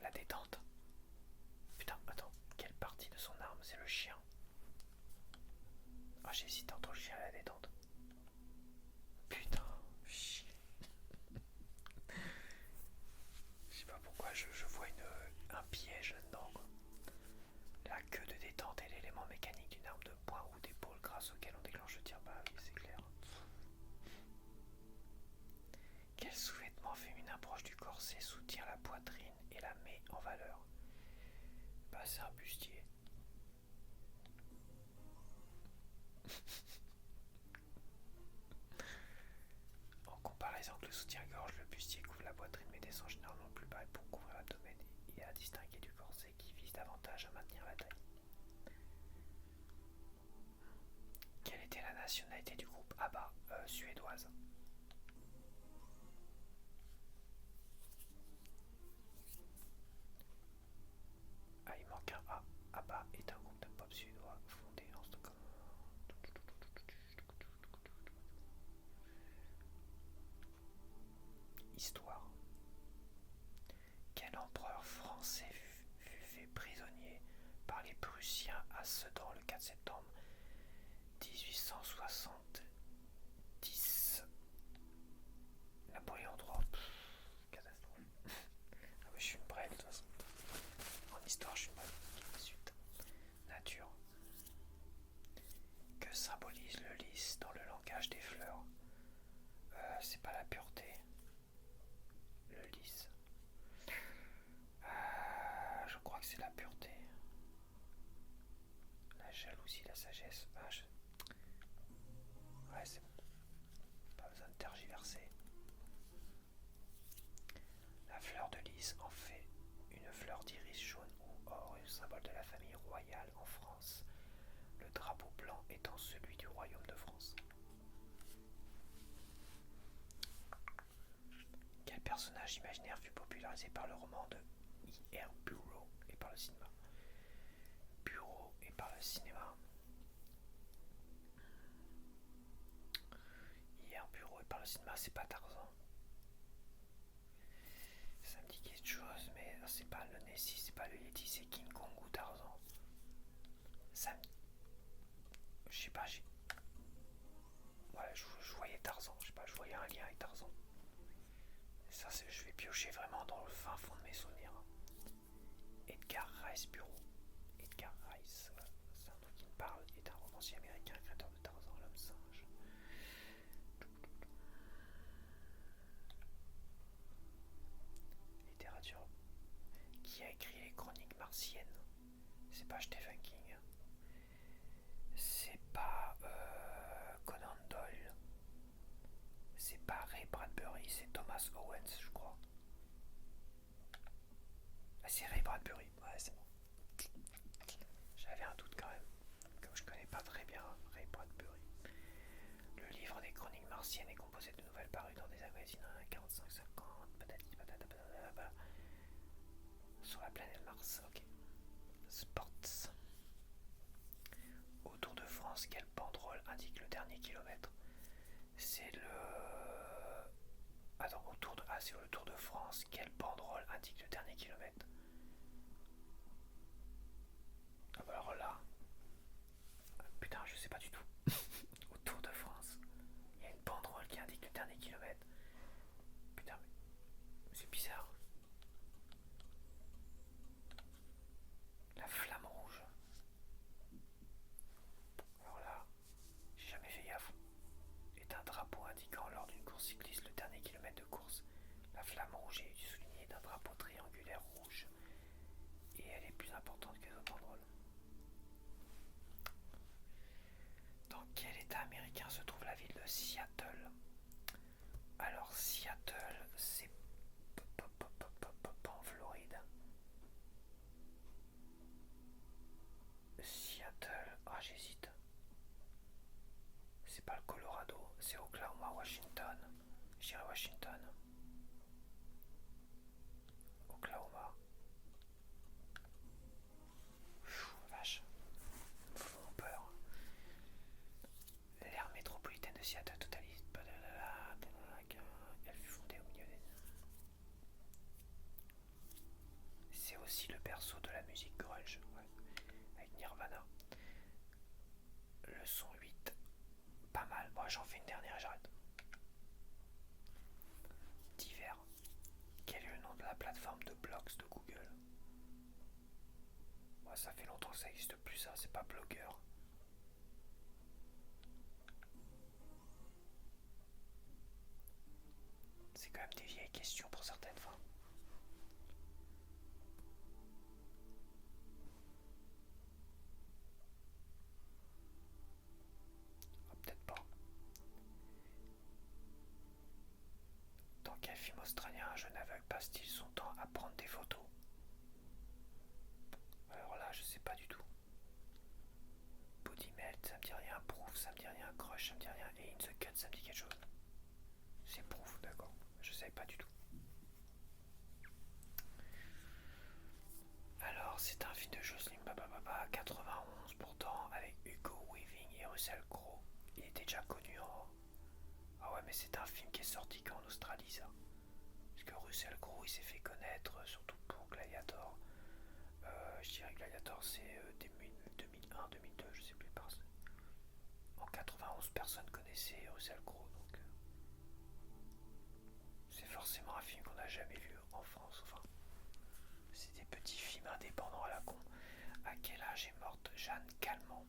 la détente. Putain, attends, quelle partie de son arme c'est le chien? Ah, j'hésite entre le chien et la détente. Putain, chier. Je sais pas pourquoi je vois un piège là-dedans, quoi. La queue de détente est l'élément mécanique d'une arme de poing ou d'épaule grâce auquel on déclenche le tir. Bah oui, c'est clair. Quel sous-vêtement féminin proche du corset soutient la poitrine et la met en valeur? Bah c'est un bustier. En comparaison avec le soutien-gorge, le bustier couvre la poitrine mais descend généralement plus bas pour couvrir l'abdomen. Il est à distinguer du corset qui vise davantage à maintenir la taille. Quelle était la nationalité du groupe ABBA? Suédoise. Ah, il manque un A. ABBA est un groupe de pop suédois fondé en Stockholm. Histoire. Quel empereur français fut fait prisonnier par les Prussiens à Sedan le 4 septembre 1870? Napoléon III. Catastrophe. Ah mais je suis une brêle de toute façon. En histoire je suis une brêle. Suite. Nature. Que symbolise le lys dans le langage des fleurs? C'est pas la pureté. Le lys. Je crois que c'est la pureté. La jalousie, la sagesse. Ouais, c'est bon. Pas besoin de tergiverser. La fleur de lys en fait une fleur d'iris jaune ou or, et le symbole de la famille royale en France. Le drapeau blanc étant celui du royaume de France. Quel personnage imaginaire fut popularisé par le roman de E.R. Burroughs et par le cinéma? Burroughs et par le cinéma. E.R. Burroughs et par le cinéma, c'est pas Tarzan. Ça me dit quelque chose, mais c'est pas le Nessie, c'est pas le Yeti, c'est King Kong ou Tarzan. Ça me... Je sais pas, ouais, je voyais Tarzan, je sais pas, je voyais un lien avec Tarzan. Ça, je vais piocher vraiment dans le fin fond de mes souvenirs. Edgar Rice Burroughs. Edgar Rice, c'est un nom qui me parle, est un romancier américain, créateur de Tarzan, l'homme singe. Littérature. Qui a écrit les chroniques martiennes? C'est pas Stephen King. C'est pas Conan Doyle. C'est pas Ray Bradbury, c'est Thomas Owens, je crois. Ah, c'est Ray Bradbury, ouais, c'est bon. J'avais un doute quand même, comme je connais pas très bien Ray Bradbury. Le livre des chroniques martiennes est composé de nouvelles parues dans des magazines 45-50, patati patata patata, sur la planète Mars, ok. Sports. Au Tour de France, quelle banderole indique le dernier kilomètre? C'est le... Attends, c'est le Tour de France, quelle banderole indique le dernier kilomètre? Ah bah alors là... Putain, je sais pas du tout. Au Tour de France, il y a une banderole qui indique le dernier kilomètre. Putain, mais c'est bizarre. La flamme rouge. Alors là, j'ai jamais fait gaffe. Est un drapeau indiquant lors d'une elle est plus importante que les autres banderoles. Dans quel état américain se trouve la ville de Seattle? Alors Seattle, c'est en Floride. Seattle, ah j'hésite. C'est pas le Colorado, c'est Oklahoma, Washington. Je dirais Washington. Oklahoma. Vache. Font peur. L'aire métropolitaine de Seattle totalise. Elle fut fondée au milieu des... C'est aussi le berceau de la musique grunge, ouais, avec Nirvana. Leçon 8. Pas mal. Moi j'en fais une dernière et j'arrête. Divers. Quel est le nom de la plateforme de blogs de Google? Moi ça fait longtemps que ça n'existe plus ça, c'est pas Blogger. C'est quand même des vieilles questions pour certaines fins. Ah, peut-être pas. Dans quel film australien un jeune aveugle passe-t-il son temps à prendre des photos? Alors là, je sais pas du tout. Body Melt, ça me dit rien. Proof, ça me dit rien. Crush, ça me dit rien. Et In the Cut, ça me dit quelque chose. C'est Proof, d'accord. Je savais pas du tout. Alors, c'est un film de Jocelyn Baba 91 pourtant, avec Hugo Weaving et Russell Crowe. Il était déjà connu en... Ah ouais, mais c'est un film qui est sorti qu'en Australie, ça. Parce que Russell Crowe, il s'est fait connaître, surtout pour Gladiator. Je dirais Gladiator, c'est 2001-2002, je sais plus. En 91, personne connaissait Russell Crowe, donc... c'est forcément un film qu'on n'a jamais vu en France, enfin... C'est des petits films indépendants à la con. À quel âge est morte Jeanne Calment?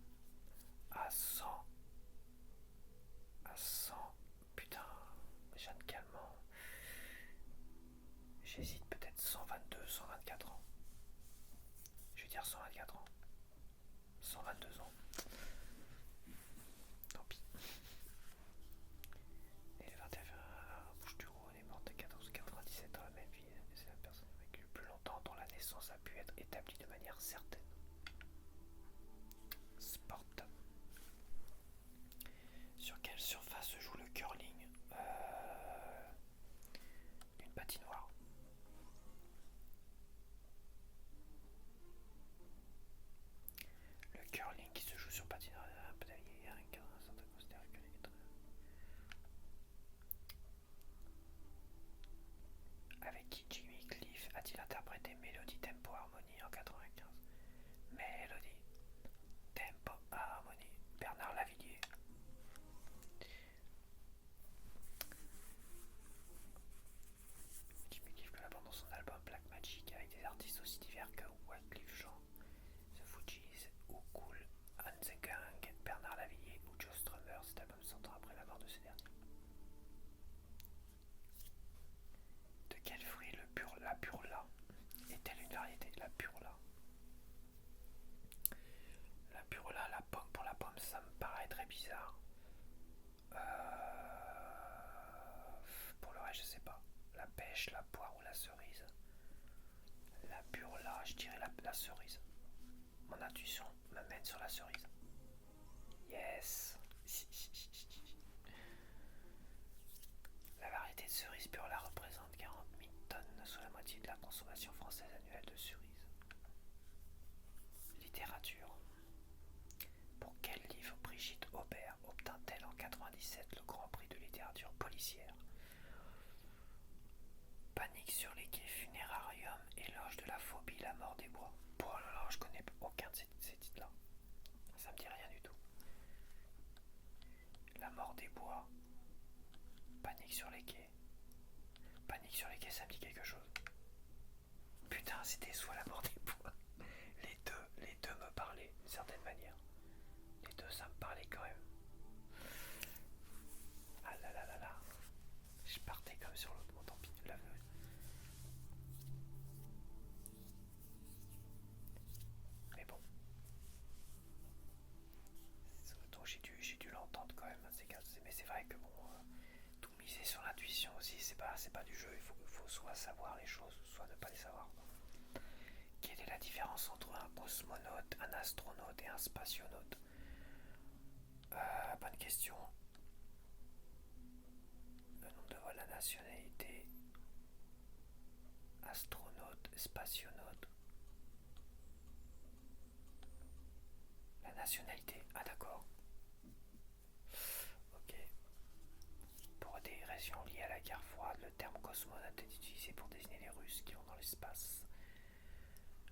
À 100. À 100. Putain, Jeanne Calment. J'hésite, peut-être 122, 124 ans. Je vais dire 124 ans. 122 ans. Tant pis. Et le 21 Bouches-du-Rhône est morte à 1497 dans la même ville. C'est la personne qui a vécu le plus longtemps dont la naissance a pu être établie de manière certaine. Sport. Sur quelle surface se joue le curling? Une patinoire. Le curling qui se joue sur patinoire, un pédalier, un cadre, un centre considéré que les... Avec qui Jimmy Cliff a-t-il interprété Mélodie Tempo Harmonie en 95? Mélodie Tempo Harmonie. Bernard Lavillier. Jimmy Cliff collabore dans son album Black Magic avec des artistes aussi divers que Wyclef Jean, The Fugees ou Kool and the Gang, Bernard Lavillier ou Joe Strummer. Cet album sortira après la mort de ces derniers. De quel fruit la burla est-elle une variété? La burla. La burla, la pomme, pour la pomme, ça me paraît très bizarre. Pour le reste, je sais pas. La pêche, la poire ou la cerise? La burla, je dirais la cerise. Mon intuition me mène sur la cerise. Yes. La variété de cerise burla représente 40 000 tonnes, soit la moitié de la consommation française annuelle de cerises. Littérature. Pour quel livre Brigitte Aubert obtint-elle en 97 le Grand Prix de littérature policière? Panique sur les quais, Funérarium, Éloge de la phobie, La mort des bois. Oh là là, je connais aucun de ces titres-là. Ça me dit rien du tout. La mort des bois. Panique sur les quais. Panique sur les quais, ça me dit quelque chose. Putain, c'était soit La mort des bois. Les deux me parlaient d'une certaine manière. Les deux, ça me parlait quand même. Ah là là là là. Je partais comme sur l'autre, bon tant pis. miser sur l'intuition aussi, c'est pas du jeu, il faut soit savoir les choses, soit ne pas les savoir. Quelle est la différence entre un cosmonaute, un astronaute et un spationaute? Bonne question. Le nombre de vols, la nationalité, astronaute, spationaute. La nationalité, ah d'accord. Ok. Pour des raisons liées à la guerre froide, le terme cosmonaute est utilisé pour désigner les Russes qui vont dans l'espace.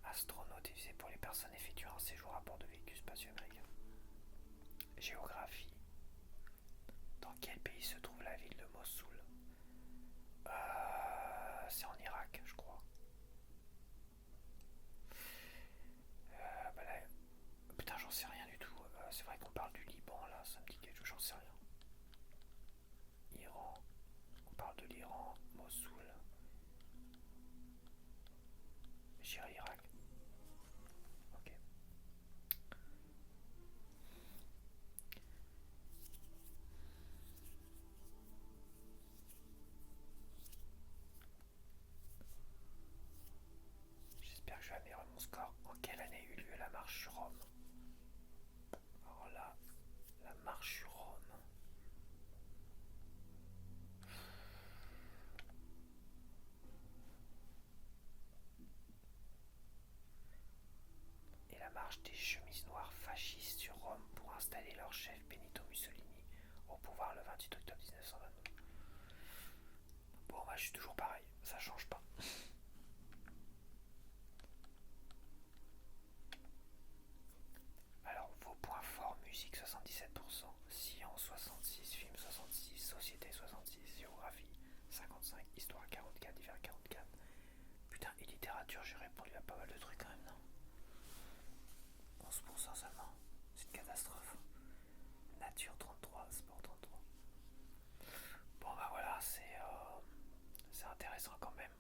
Astronaute est utilisé pour les personnes effectuant un séjour à bord de véhicules spatiaux américains. Géographie. Dans quel pays se trouve la ville de Mossoul? C'est en Irak, je crois. Bah là, putain, j'en sais rien du tout. C'est vrai qu'on parle du Liban là, ça me dit quelque chose, j'en sais rien. Iran, on parle de l'Iran, Mossoul. J'irai Irak. Ok. J'espère que je vais améliorer mon score. En quelle année eut lieu la marche sur Rome? Alors là, la marche sur Rome. Et la marche des chemises noires fascistes sur Rome pour installer leur chef Benito Mussolini au pouvoir le 28 octobre 1922. Bon, bah je suis toujours pareil, ça change pas. Alors, vos points forts, musique 77%, science 66, film 66, société 66, géographie 55, histoire 44, divers 44. Putain, et littérature, j'ai répondu à pas mal de trucs quand même, non? 11% seulement, c'est une catastrophe. Nature 33, sport 33. Bon bah voilà, c'est intéressant quand même.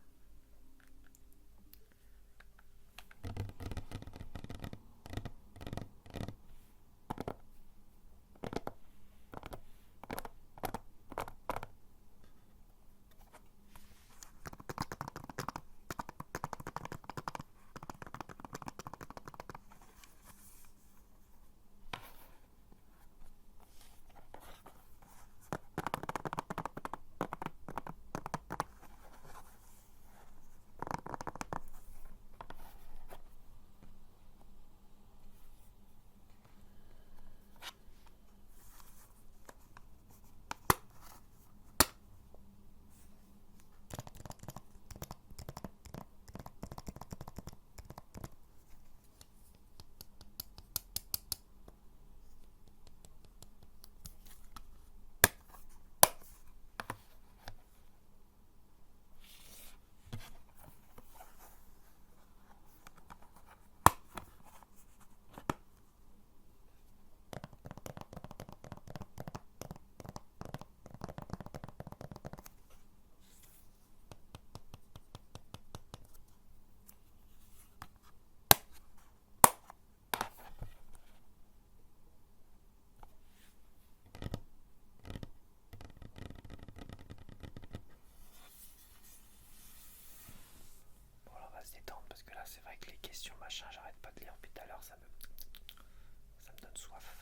Bon là on va se détendre parce que là c'est vrai que les questions machin j'arrête pas de lire depuis tout à l'heure, ça me donne soif.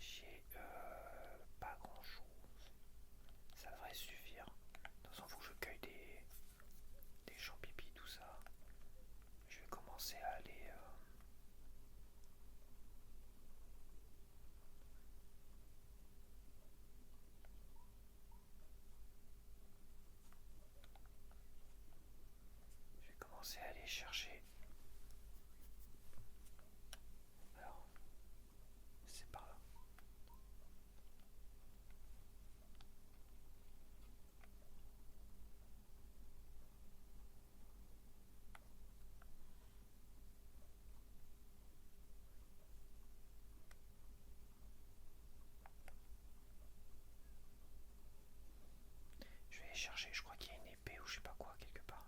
J'ai pas grand chose. Ça devrait suffire. De toute façon, faut que je cueille des champignons, tout ça. Je vais commencer à aller. Je vais commencer à aller chercher. Alors, c'est par là. chercher, je crois qu'il y a une épée ou je sais pas quoi quelque part.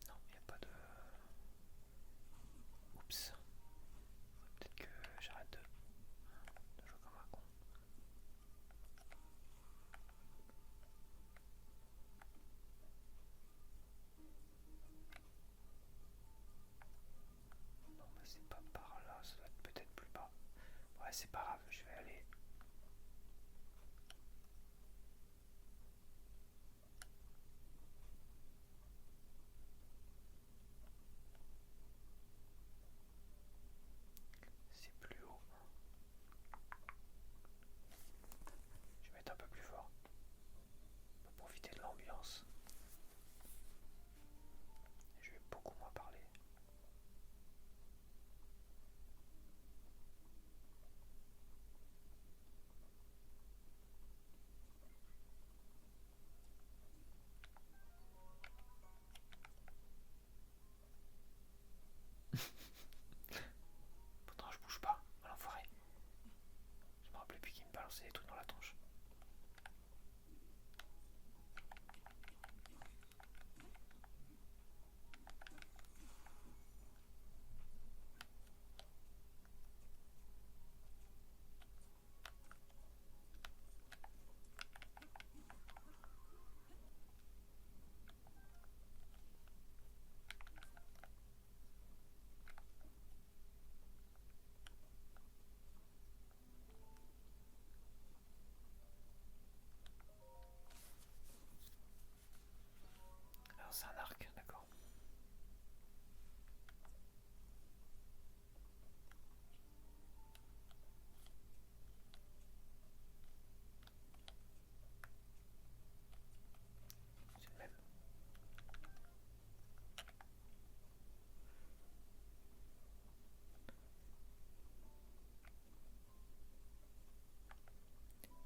Non, il n'y a pas de... Oups. Peut-être que j'arrête de jouer comme un con. Non, mais c'est pas par là, ça doit être peut-être plus bas. Ouais, c'est pas grave, je vais aller. C'est plus haut. Je vais mettre un peu plus fort. Pour profiter de l'ambiance. Je vais beaucoup moins parler. Pourtant je bouge pas, l'enfoiré. Je me rappelais plus qu'il me balançait des trucs dans la tronche. Alors c'est un arc, d'accord. C'est le même.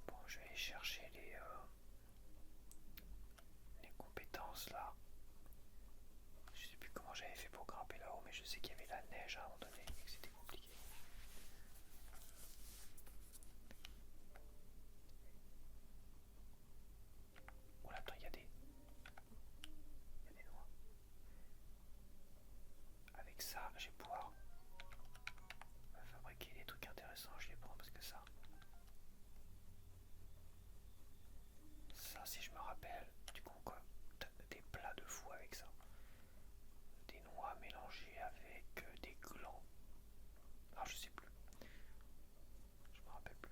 Bon, je vais aller chercher les compétences là. Je sais plus comment j'avais fait pour grimper là-haut, mais je sais qu'il y avait la neige à un moment donné et que c'était compliqué. Oh là, attends, il y a des noix. Avec ça, je vais pouvoir fabriquer des trucs intéressants. Je les prends parce que ça, si je me rappelle, du coup, quoi, des plats de fou avec ça. Des noix mélangées avec des glands. Ah, je sais plus. Je me rappelle plus.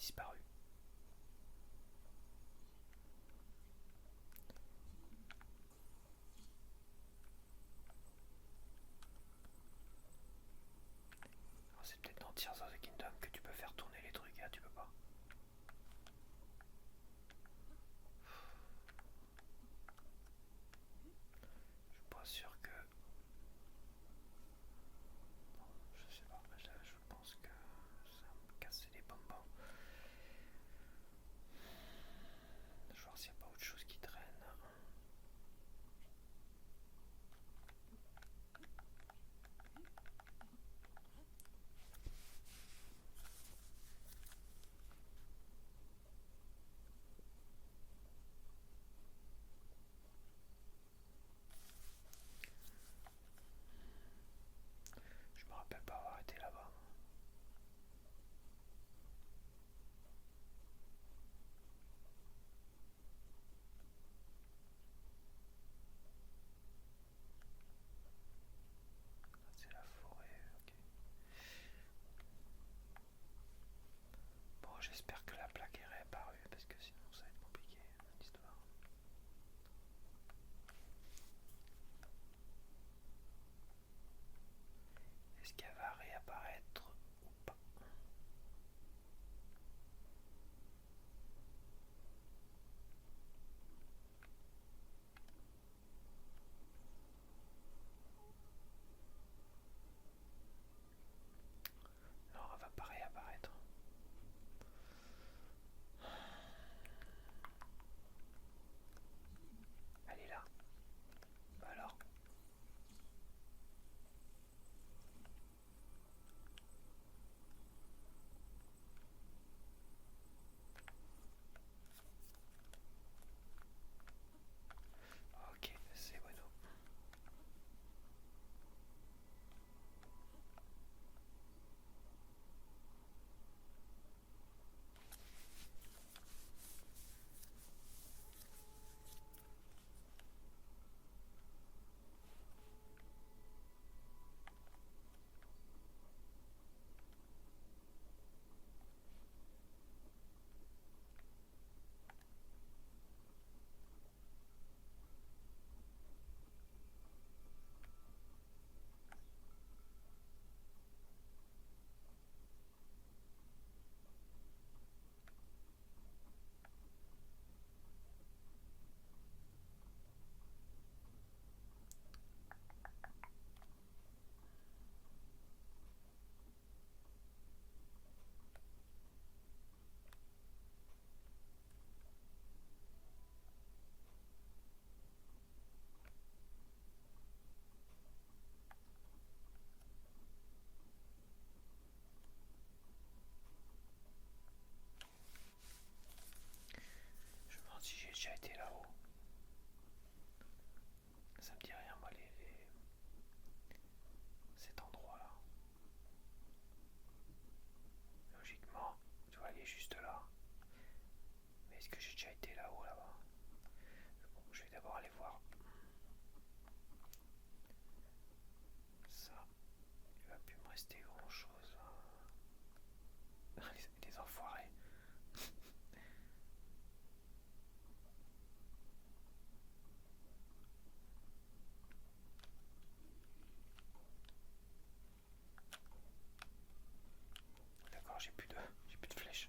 disparu. C'est peut-être dans Tears of the Kingdom que tu peux faire tourner les trucs, là tu peux pas. Je suis pas sûr que... Non, je sais pas, je pense que ça me casse les bonbons. Je vais voir s'il n'y a pas autre chose qui traîne. Je me rappelle pas avoir été là-bas. C'est la forêt, ok. Bon, j'espère que la plaque est réapparue parce que sinon ça va être compliqué l'histoire. Est-ce qu'elle va réapparaître ou pas? Non, elle va pas réapparaître. Elle est là. Bah alors. Ok, c'est bueno. Je me demande si j'ai déjà été là-haut. Ça me dit rien, moi, cet endroit-là. Logiquement, tu dois aller juste là. Mais est-ce que j'ai déjà été là-haut, là-bas? Bon, je vais d'abord aller voir. Ça, il va plus me rester grand-chose. Les enfoirés. D'accord, j'ai plus de flèches.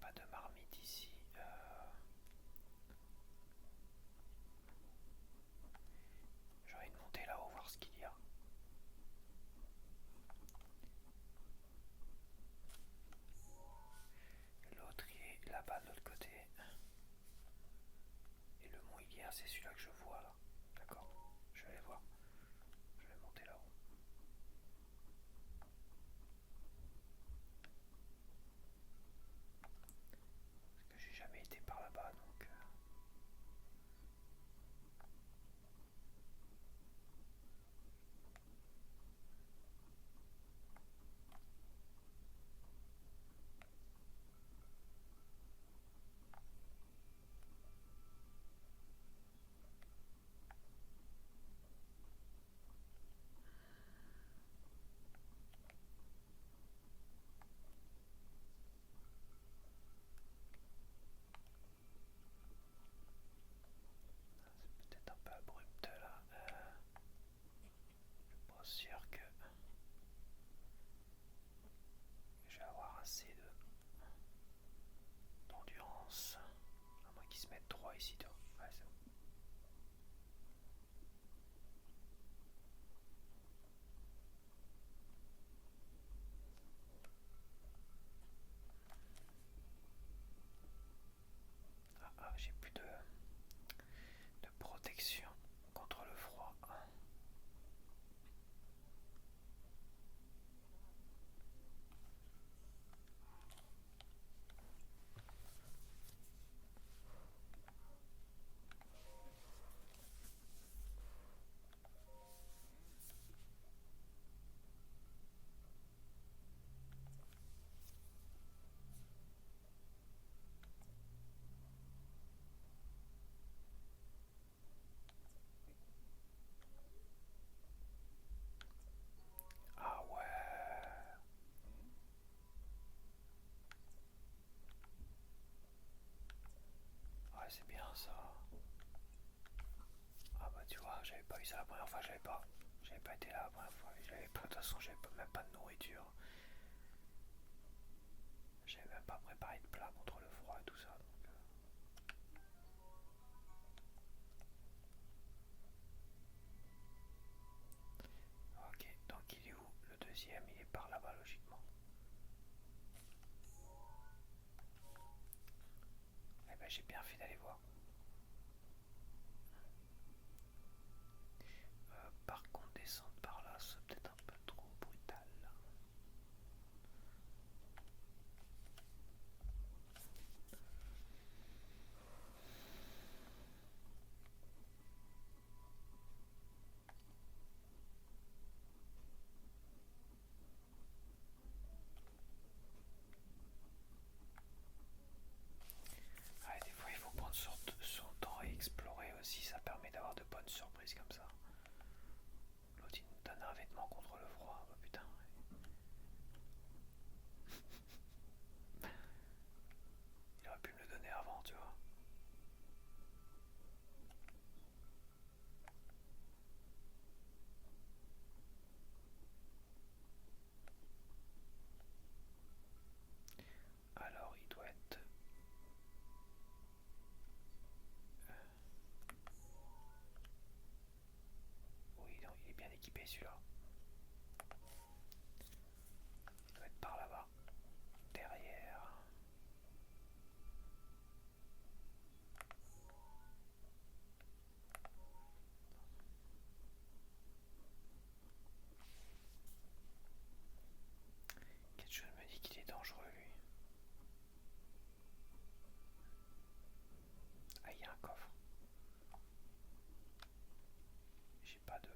pas de marmite ici. J'ai envie de monter là-haut, voir ce qu'il y a. L'autre il est là-bas de l'autre côté. Et le mont Ilière, c'est celui-là que je vois là. D'accord, je vais aller voir. Je vais monter là-haut. Parce que j'ai jamais été par là-bas donc. C'est peut-être un peu abrupt là. Je suis pas sûr que je vais avoir assez d'endurance. À moins qu'ils se mettent 3 ici. Ouais, c'est bon. J'ai plus de protection contre le froid. Ah ouais. Ouais, c'est bien ça. Ah bah tu vois, j'avais pas eu ça la première fois, j'avais pas été là la première fois. J'avais pas, de toute façon, même pas de nourriture. J'avais même pas préparé de plat contre le froid et tout ça. Ok, donc il est où? Le deuxième, il est par là-bas logiquement. Eh ben j'ai bien fait d'aller voir. Par contre, descendre par là, c'est peut-être un peu trop brutal. Ouais, des fois il faut prendre son temps et explorer aussi, ça permet d'avoir de bonnes surprises comme ça. L'autre il nous donne un vêtement contre le froid, bah putain. Il aurait pu me le donner avant, tu vois. Alors il doit être... Oui, non, il est bien équipé celui-là. Il doit être par là-bas. Derrière. Quelque chose me dit qu'il est dangereux lui. Ah, il y a un coffre. J'ai pas de...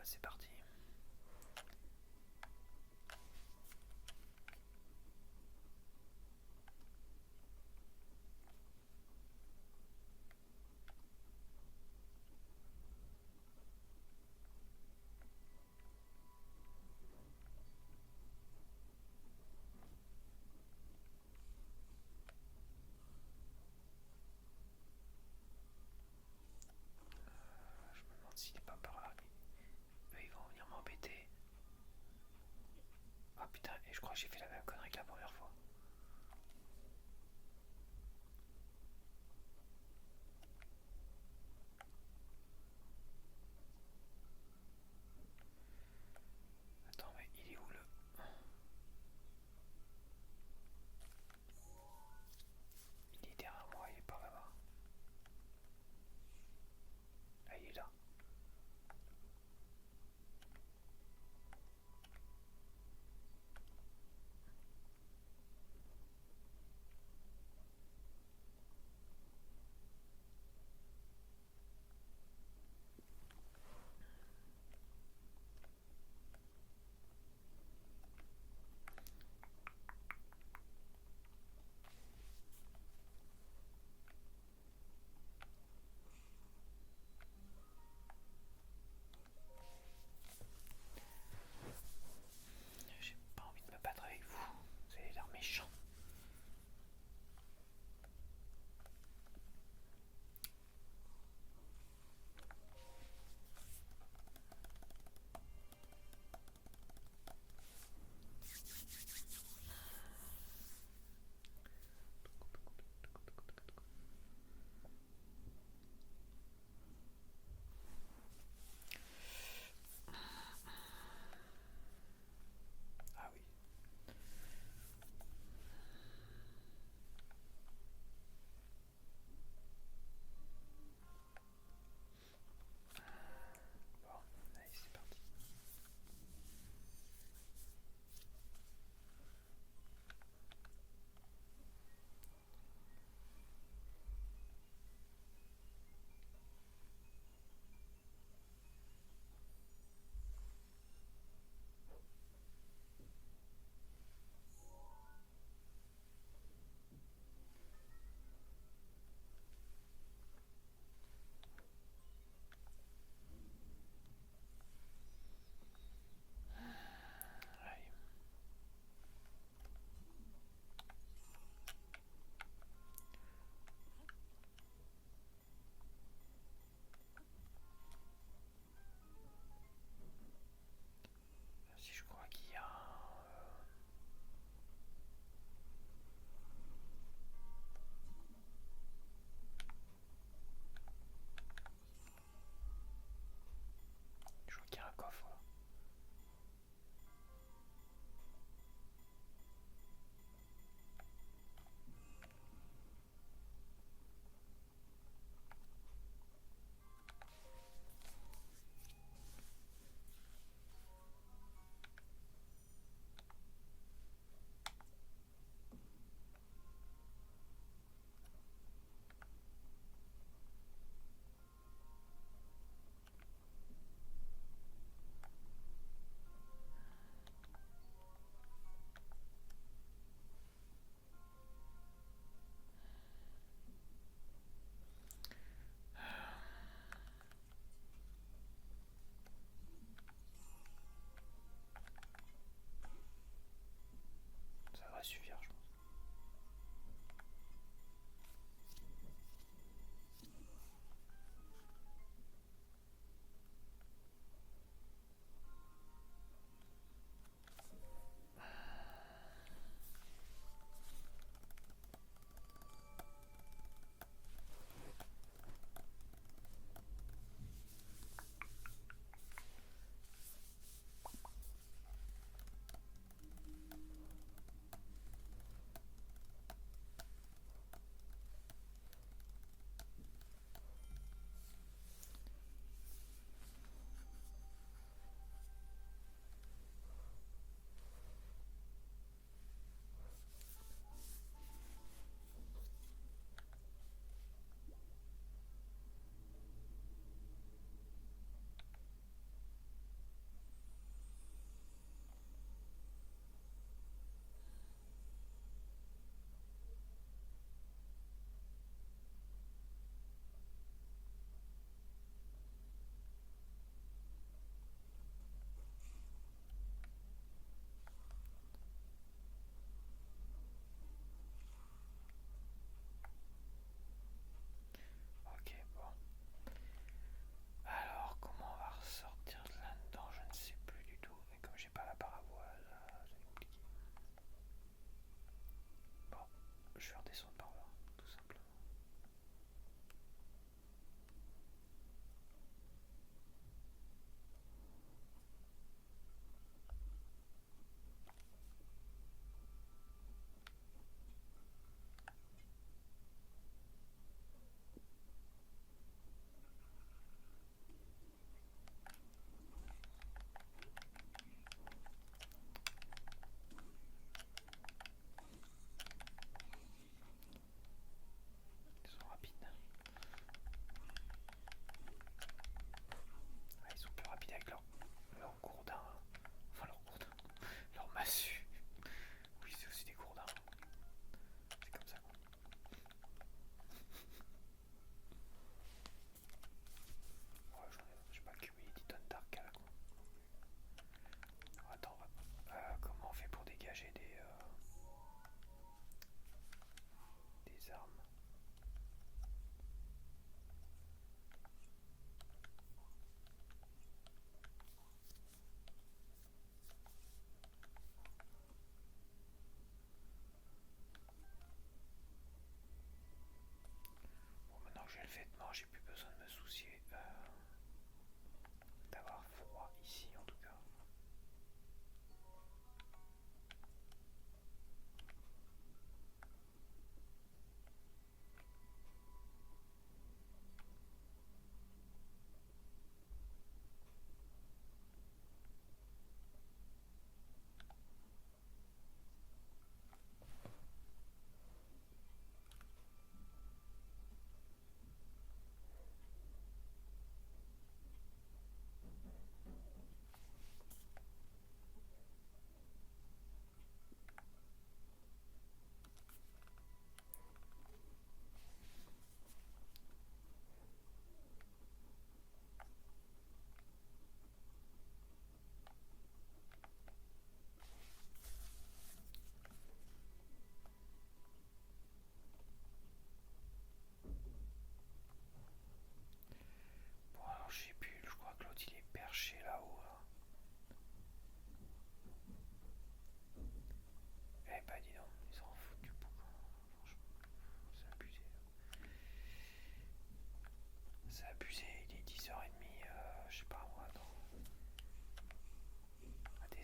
bah c'est parti. Je me demande s'il est pas par là. Eux, ils vont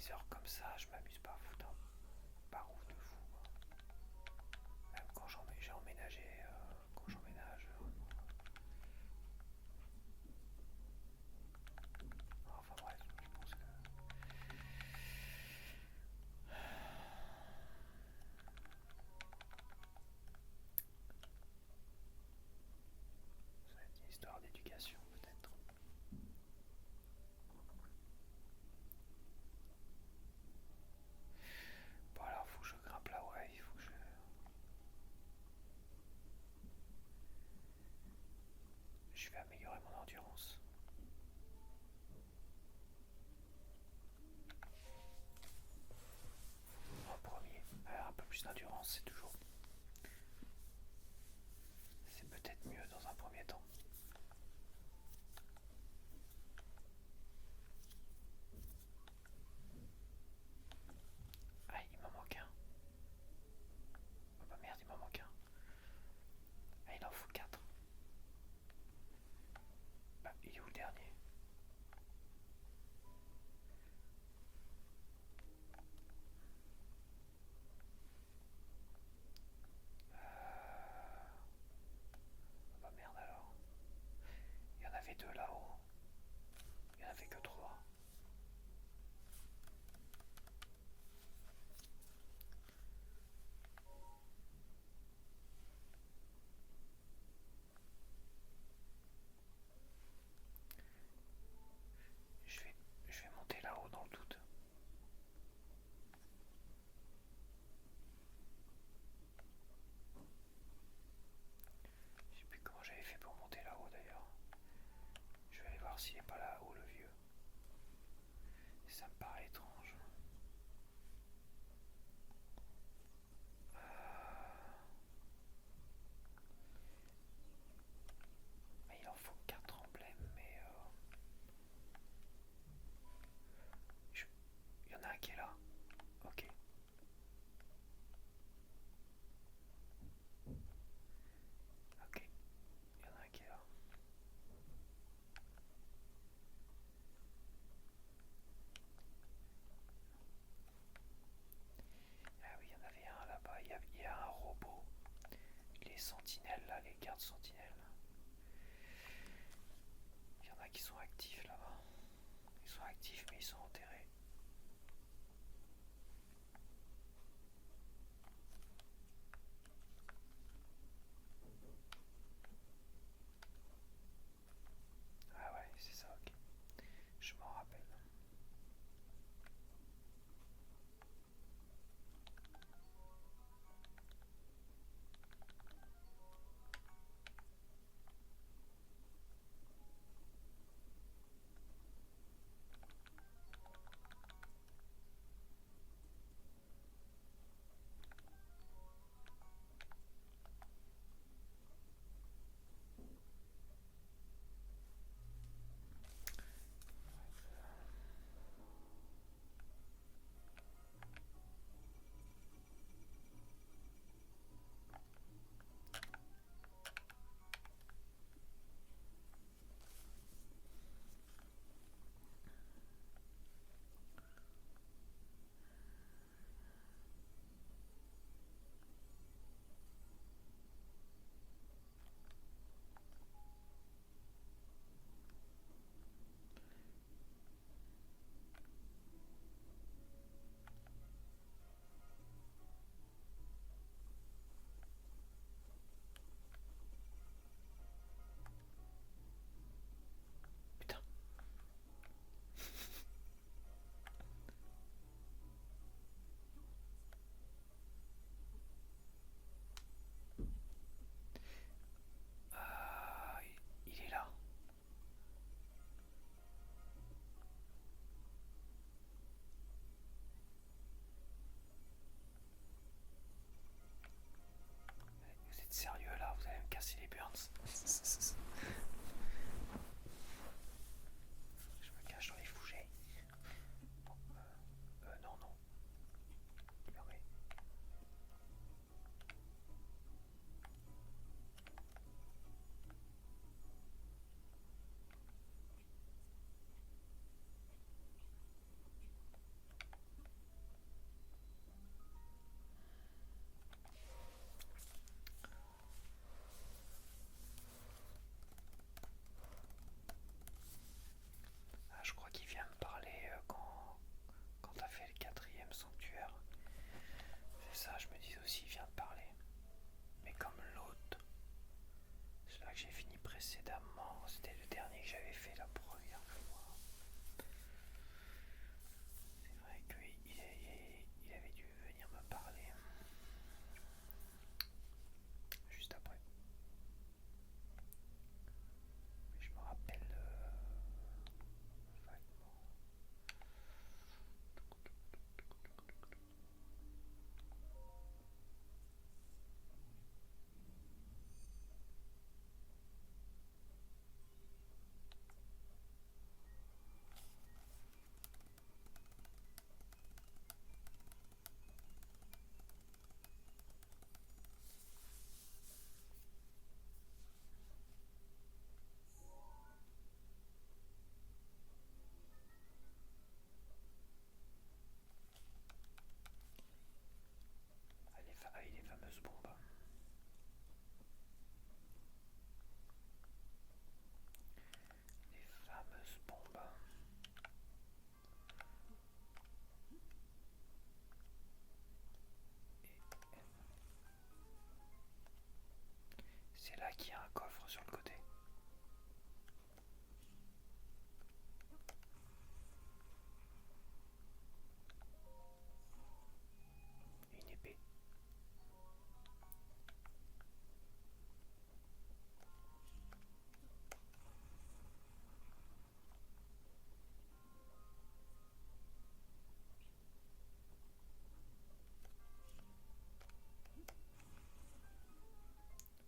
des heures comme ça, je m'amuse pas à foutre un barouf de fou, quoi. Même quand j'ai emménagé, quand j'emménage. Enfin bref, je pense que ça va être une histoire d'éducation peut-être. Bon alors faut que je grimpe là, ouais, il faut que je vais améliorer mon endurance. En premier, un peu plus d'endurance, c'est peut-être mieux dans un premier temps. Ah, il m'en manque un. Oh bah merde, il m'en manque un. Ah, il en faut 4. Bah, il est où le dernier? Oh bah merde alors. Il y en avait 2 là-haut. Il n'y en avait que 3. Je vais, je vais monter là-haut dans le doute. Je sais plus comment j'avais fait pour monter là-haut d'ailleurs. Je vais aller voir s'il est pas là-haut le vieux. Ça me paraît étrange. Mais il en faut 4 emblèmes, mais il y en a un qui est là. Ok. Ok. Il y en a un qui est là. Ah oui, il y en avait un là-bas. Il y a un robot. Les sentinelles là, les gardes sentinelles. Il y en a qui sont actifs là-bas. Ils sont actifs mais ils sont enterrés. Ah ouais, c'est ça, ok. Je m'en rappelle. précédemment. C'était le dernier que j'avais fait la première fois. C'est vrai qu'il avait dû venir me parler juste après. Mais je me rappelle vaguement. Les fameuses bombes. Les fameuses bombes. C'est là qu'il y a un coffre sur le côté. Une épée.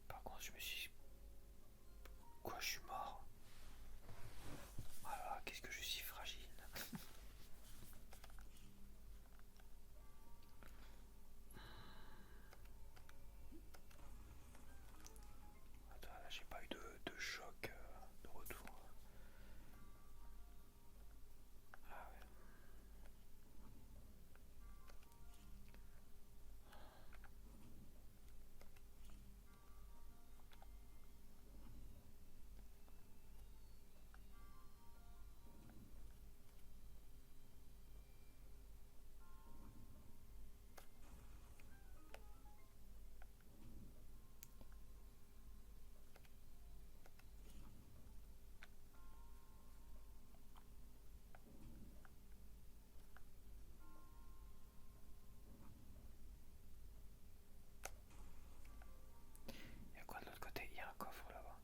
Par contre, je me suis... Quoi, je suis mort? Ah, qu'est-ce que je suis fragile. Attends, là, j'ai pas eu de choc de retour. Ah ouais. Il y a quoi de l'autre côté? Il y a un coffre là-bas.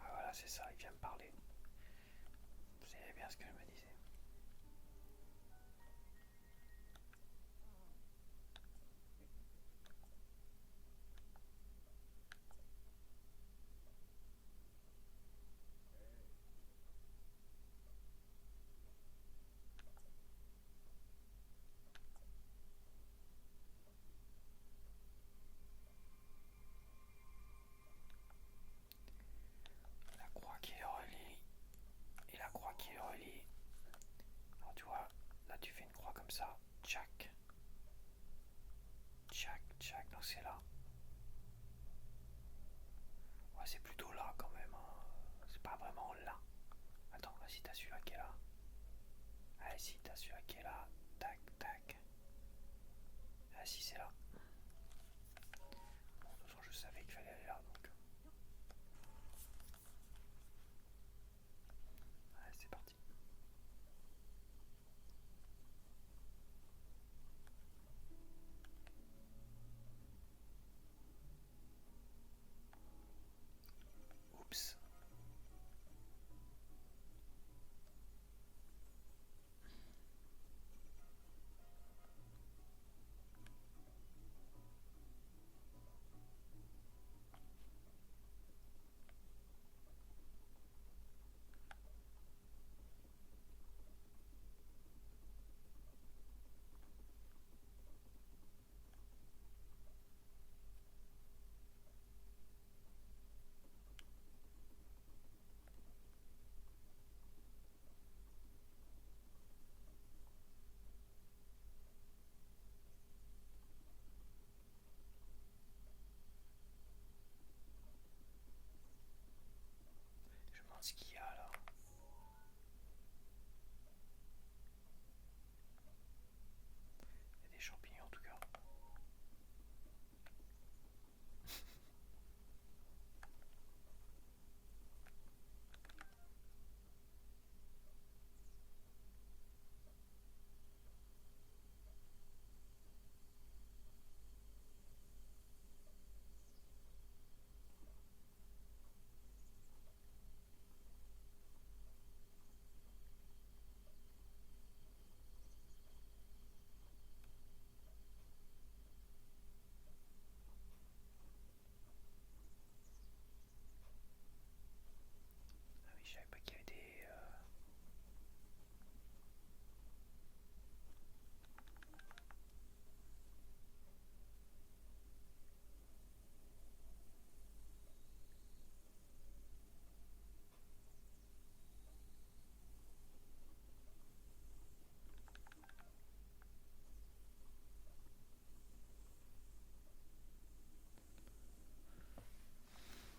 Ah voilà, c'est ça, il vient me parler. C'est bien ce que je me disais. La croix qui le relie et la croix qui le relie. Alors tu vois, là tu fais une croix comme ça, tchac, tchac, tchac, donc c'est là. Ah si, c'est là. Bon, de toute façon, je savais qu'il fallait aller là, donc. Ouais, c'est parti. Oups. Je me demande ce qu'il y a là. Il y a des champignons en tout cas. Ah oui, je savais pas qu'il y avait des.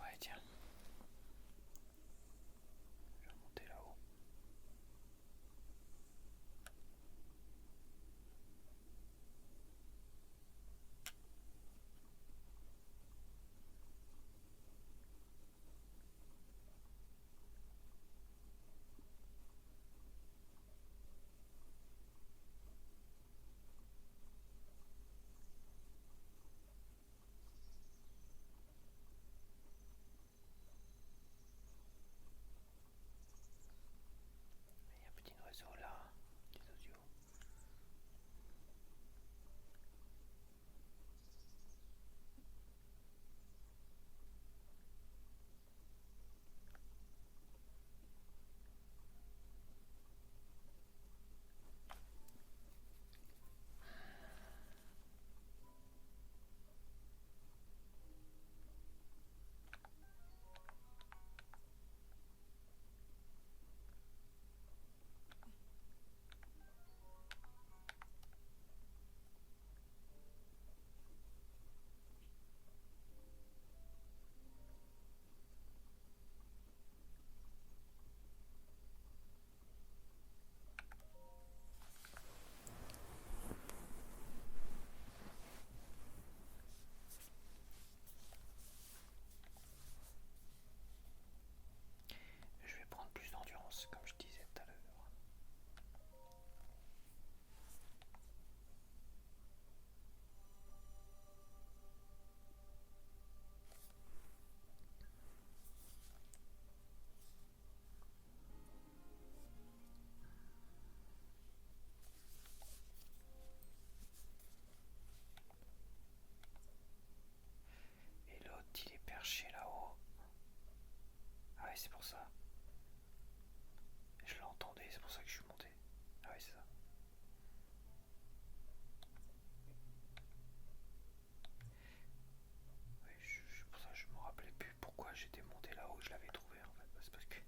Ouais, tiens. Je vais remonter là-haut. Il y a un petit oiseau là. Petit oiseau. Je vais prendre plus d'endurance, comme je disais tout à l'heure. Et l'autre, il est perché là-haut. Ah ouais, c'est pour ça. Je l'entendais, c'est pour ça que je suis monté. Ah ouais, c'est ça. Oui, pour ça que je me rappelais plus pourquoi j'étais monté là-haut, je l'avais trouvé en fait. C'est parce que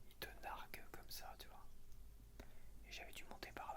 il te nargue comme ça, tu vois. Et j'avais dû monter par